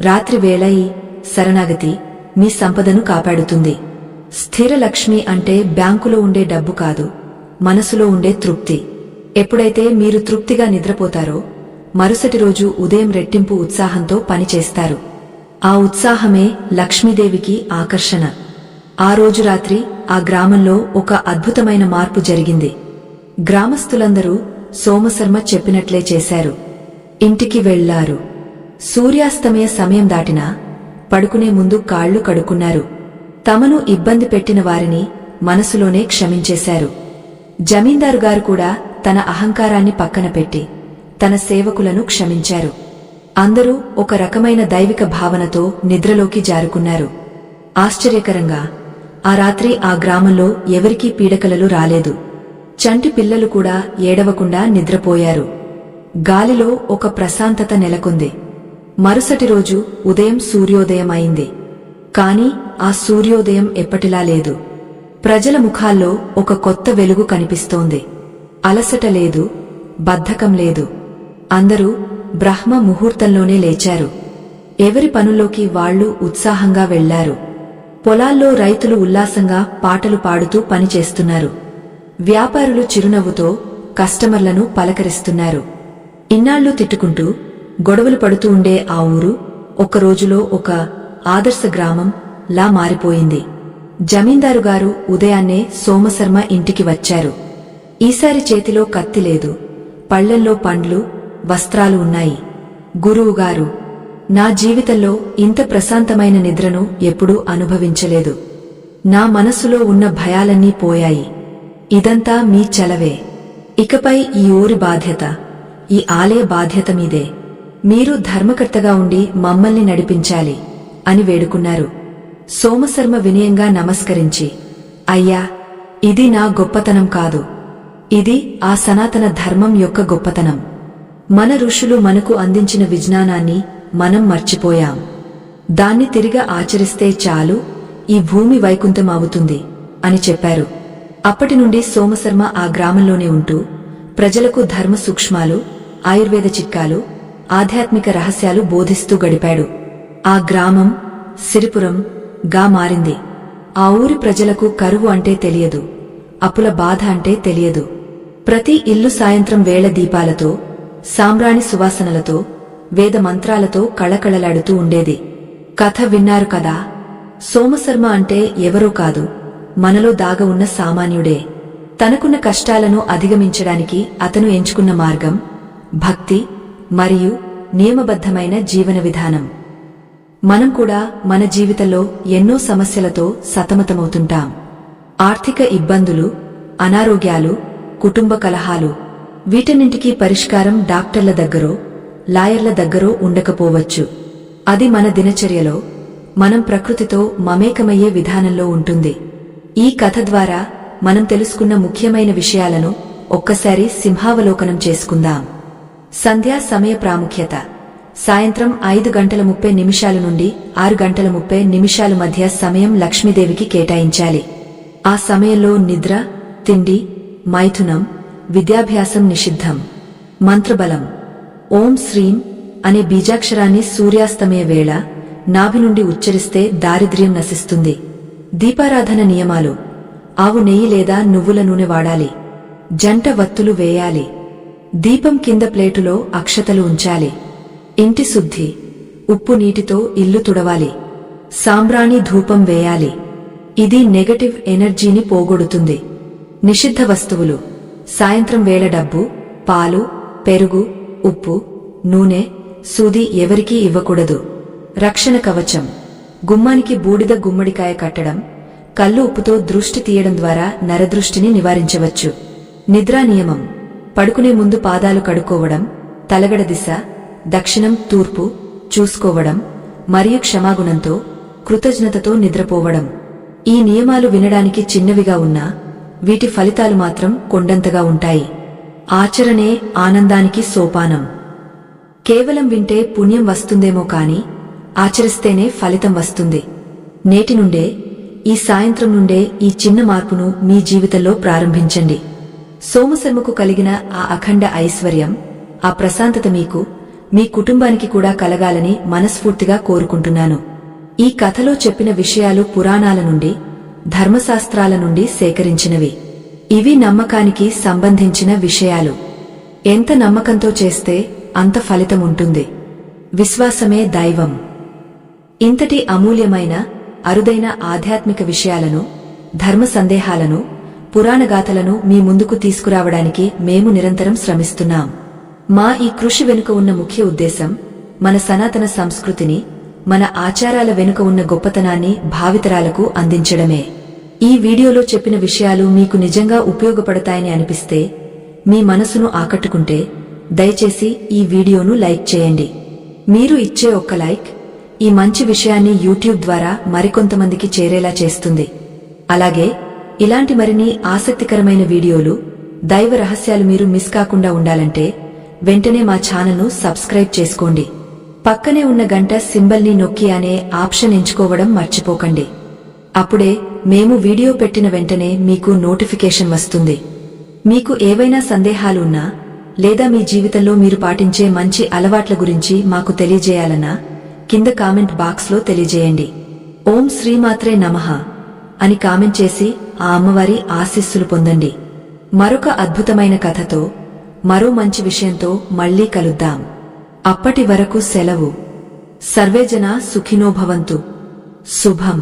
రాత్రి వేళ ఈ శరణాగతి మీ సంపదను కాపాడుతుంది. స్థిర లక్ష్మి అంటే బ్యాంకులో ఉండే డబ్బు కాదు, మనసులో ఉండే తృప్తి. ఎప్పుడైతే మీరు తృప్తిగా నిద్రపోతారో మరుసటి రోజు ఉదయం రెట్టింపు ఉత్సాహంతో పనిచేస్తారు. ఆ ఉత్సాహమే లక్ష్మీదేవికి ఆకర్షణ. ఆ రోజు రాత్రి ఆ గ్రామంలో ఒక అద్భుతమైన మార్పు జరిగింది. గ్రామస్తులందరూ సోమశర్మ చెప్పినట్లే చేశారు. ఇంటికి వెళ్లారు. సూర్యాస్తమయ సమయం దాటినా పడుకునే ముందు కాళ్లు కడుక్కున్నారు. తమను ఇబ్బంది పెట్టిన వారిని మనసులోనే క్షమించేశారు. జమీందారుగారు కూడా తన అహంకారాన్ని పక్కన పెట్టి తన సేవకులను క్షమించారు. అందరూ ఒక రకమైన దైవిక భావనతో నిద్రలోకి జారుకున్నారు. ఆశ్చర్యకరంగా ఆ రాత్రి ఆ గ్రామంలో ఎవరికీ పీడకలలు రాలేదు. చంటి పిల్లలు కూడా ఏడవకుండా నిద్రపోయారు. గాలిలో ఒక ప్రశాంతత నెలకొంది. మరుసటి రోజు ఉదయం సూర్యోదయం అయింది. కాని ఆ సూర్యోదయం ఎప్పటిలా లేదు. ప్రజల ముఖాల్లో ఒక కొత్త వెలుగు కనిపిస్తోంది. అలసట లేదు, బద్ధకం లేదు. అందరూ బ్రహ్మ ముహూర్తంలోనే లేచారు. ఎవరి పనుల్లోకి వాళ్లు ఉత్సాహంగా వెళ్లారు. పొలాల్లో రైతులు ఉల్లాసంగా పాటలు పాడుతూ పనిచేస్తున్నారు. వ్యాపారులు చిరునవ్వుతో కస్టమర్లను పలకరిస్తున్నారు. ఇన్నాళ్లు తిట్టుకుంటూ గొడవలు పడుతూ ఉండే ఆ ఊరు ఒక్క రోజులో ఒక ఆదర్శ గ్రామం లా మారిపోయింది. జమీందారుగారు ఉదయాన్నే సోమశర్మ ఇంటికి వచ్చారు. ఈసారి చేతిలో కత్తి లేదు, పళ్లెల్లో పండ్లు, వస్త్రాలు ఉన్నాయి. గురువుగారు, నా జీవితంలో ఇంత ప్రశాంతమైన నిద్రను ఎప్పుడూ అనుభవించలేదు. నా మనసులో ఉన్న భయాలన్నీ పోయాయి. ఇదంతా మీ చలవే. ఇకపై ఈ ఊరి బాధ్యత, ఈ ఆలయ బాధ్యత మీదే. మీరు ధర్మకర్తగా ఉండి మమ్మల్ని నడిపించాలి అని వేడుకున్నారు. సోమశర్మ వినయంగా నమస్కరించి, అయ్యా, ఇది నా గొప్పతనం కాదు. ఇది ఆ సనాతన ధర్మం యొక్క గొప్పతనం. మన ఋషులు మనకు అందించిన విజ్ఞానాన్ని మనం మర్చిపోయాం. దాన్ని తిరిగా ఆచరిస్తే చాలు, ఈ భూమి వైకుంఠం అవుతుంది అని చెప్పారు. అప్పటి నుండి సోమశర్మ ఆ గ్రామంలోనే ఉంటూ ప్రజలకు ధర్మ సూక్ష్మాలు, ఆయుర్వేద చిట్కాలు, ఆధ్యాత్మిక రహస్యాలు బోధిస్తూ గడిపాడు. ఆ గ్రామం సిరిపురం గా మారింది. ఆ ఊరి ప్రజలకు కరువు అంటే తెలియదు, అప్పుల బాధ అంటే తెలియదు. ప్రతి ఇల్లు సాయంత్రం వేళ దీపాలతో, సాంబ్రాణి సువాసనలతో, వేద మంత్రాలతో కళకళలాడుతూ ఉండేది. కథ విన్నారు కదా. సోమశర్మ అంటే ఎవరో కాదు, మనలో దాగ ఉన్న సామాన్యుడే. తనకున్న కష్టాలను అధిగమించడానికి అతను ఎంచుకున్న మార్గం భక్తి మరియు నియమబద్ధమైన జీవన విధానం. మనం కూడా మన జీవితంలో ఎన్నో సమస్యలతో సతమతమవుతుంటాం. ఆర్థిక ఇబ్బందులు, అనారోగ్యాలు, కుటుంబ కలహాలు. వీటన్నింటికీ పరిష్కారం డాక్టర్ల దగ్గరో, లాయర్ల దగ్గరో ఉండకపోవచ్చు. అది మన దినచర్యలో, మనం ప్రకృతితో మమేకమయ్యే విధానంలో ఉంటుంది. ఈ కథ ద్వారా మనం తెలుసుకున్న ముఖ్యమైన విషయాలను ఒక్కసారి సింహావలోకనం చేసుకుందాం. సంధ్యా సమయ ప్రాముఖ్యత. సాయంత్రం 5:30 నుండి 6:30 మధ్య సమయం లక్ష్మీదేవికి కేటాయించాలి. ఆ సమయంలో నిద్ర, తిండి, మైథునం, విద్యాభ్యాసం నిషిద్ధం. మంత్రబలం. ఓం శ్రీం అనే బీజాక్షరాన్ని సూర్యాస్తమయ వేళ నాభి నుండి ఉచ్చరిస్తే దారిద్ర్యం నశిస్తుంది. దీపారాధన నియమాలు. ఆవు నెయ్యి లేదా నువ్వుల నూనె వాడాలి. జంట వత్తులు వేయాలి. దీపం కింద ప్లేటులో అక్షతలు ఉంచాలి. ఇంటి శుద్ధి. ఉప్పు నీటితో ఇల్లు తుడవాలి. సాంబ్రాణి ధూపం వేయాలి. ఇది నెగటివ్ ఎనర్జీని పోగొడుతుంది. నిషిద్ధ వస్తువులు. సాయంత్రం వేళ డబ్బు, పాలు, పెరుగు, ఉప్పు, నూనె, సూది ఎవరికీ ఇవ్వకూడదు. రక్షణ కవచం. గుమ్మానికి బూడిద గుమ్మడికాయ కట్టడం, కల్లు ఉప్పుతో దృష్టి తీయడం ద్వారా నరదృష్టిని నివారించవచ్చు. నిద్రా నియమం. పడుకునే ముందు పాదాలు కడుక్కోవడం, తలగడ దిశ దక్షిణం తూర్పు చూసుకోవడం మరియు క్షమాగుణంతో, కృతజ్ఞతతో నిద్రపోవడం. ఈ నియమాలు వినడానికి చిన్నవిగా ఉన్నా వీటి ఫలితాలు మాత్రం కొండంతగా ఉంటాయి. ఆచరణే ఆనందానికి సోపానం. కేవలం వింటే పుణ్యం వస్తుందేమో కాని ఆచరిస్తేనే ఫలితం వస్తుంది. నేటి నుండే, ఈ సాయంత్రం నుండే ఈ చిన్న మార్పును మీ జీవితంలో ప్రారంభించండి. సోమశర్మకు కలిగిన ఆ అఖండ ఐశ్వర్యం, ఆ ప్రశాంతత మీకు, మీ కుటుంబానికి కూడా కలగాలని మనస్ఫూర్తిగా కోరుకుంటున్నాను. ఈ కథలో చెప్పిన విషయాలు పురాణాల నుండి, ధర్మశాస్త్రాల నుండి సేకరించినవి. ఇవి నమ్మకానికి సంబంధించిన విషయాలు. ఎంత నమ్మకంతో చేస్తే అంత ఫలితం ఉంటుంది. విశ్వాసమే దైవం. ఇంతటి అమూల్యమైన, అరుదైన ఆధ్యాత్మిక విషయాలను, ధర్మ సందేహాలను, పురాణగాథలను మీ ముందుకు తీసుకురావడానికి మేము నిరంతరం శ్రమిస్తున్నాం. మా ఈ కృషి వెనుక ఉన్న ముఖ్య ఉద్దేశం మన సనాతన సంస్కృతిని, మన ఆచారాల వెనుక ఉన్న గొప్పతనాన్ని భావితరాలకు అందించడమే. ఈ వీడియోలో చెప్పిన విషయాలు మీకు నిజంగా ఉపయోగపడతాయని అనిపిస్తే, మీ మనసును ఆకట్టుకుంటే దయచేసి ఈ వీడియోను లైక్ చేయండి. మీరు ఇచ్చే ఒక్క లైక్ ఈ మంచి విషయాన్ని యూట్యూబ్ ద్వారా మరికొంతమందికి చేరేలా చేస్తుంది. అలాగే ఇలాంటి మరిన్ని ఆసక్తికరమైన వీడియోలు, దైవ రహస్యాలు మీరు మిస్ కాకుండా ఉండాలంటే వెంటనే మా ఛానల్ను సబ్స్క్రైబ్ చేసుకోండి. పక్కనే ఉన్న గంట సింబల్ని నొక్కి అనే ఆప్షన్ ఎంచుకోవడం మర్చిపోకండి. అప్పుడే మేము వీడియో పెట్టిన వెంటనే మీకు నోటిఫికేషన్ వస్తుంది. మీకు ఏవైనా సందేహాలు ఉన్నా లేదా మీ జీవితంలో మీరు పాటించే మంచి అలవాట్ల గురించి మాకు తెలియజేయాలన్నా కింద కామెంట్ బాక్స్లో తెలియజేయండి. ఓం శ్రీమాత్రే నమః అని కామెంట్ చేసి ఆ అమ్మవారి ఆశీస్సులు పొందండి. మరొక అద్భుతమైన కథతో, మరో మంచి విషయంతో మళ్లీ కలుద్దాం. అప్పటి వరకు సెలవు. సర్వేజన సుఖినో భవంతు. శుభం.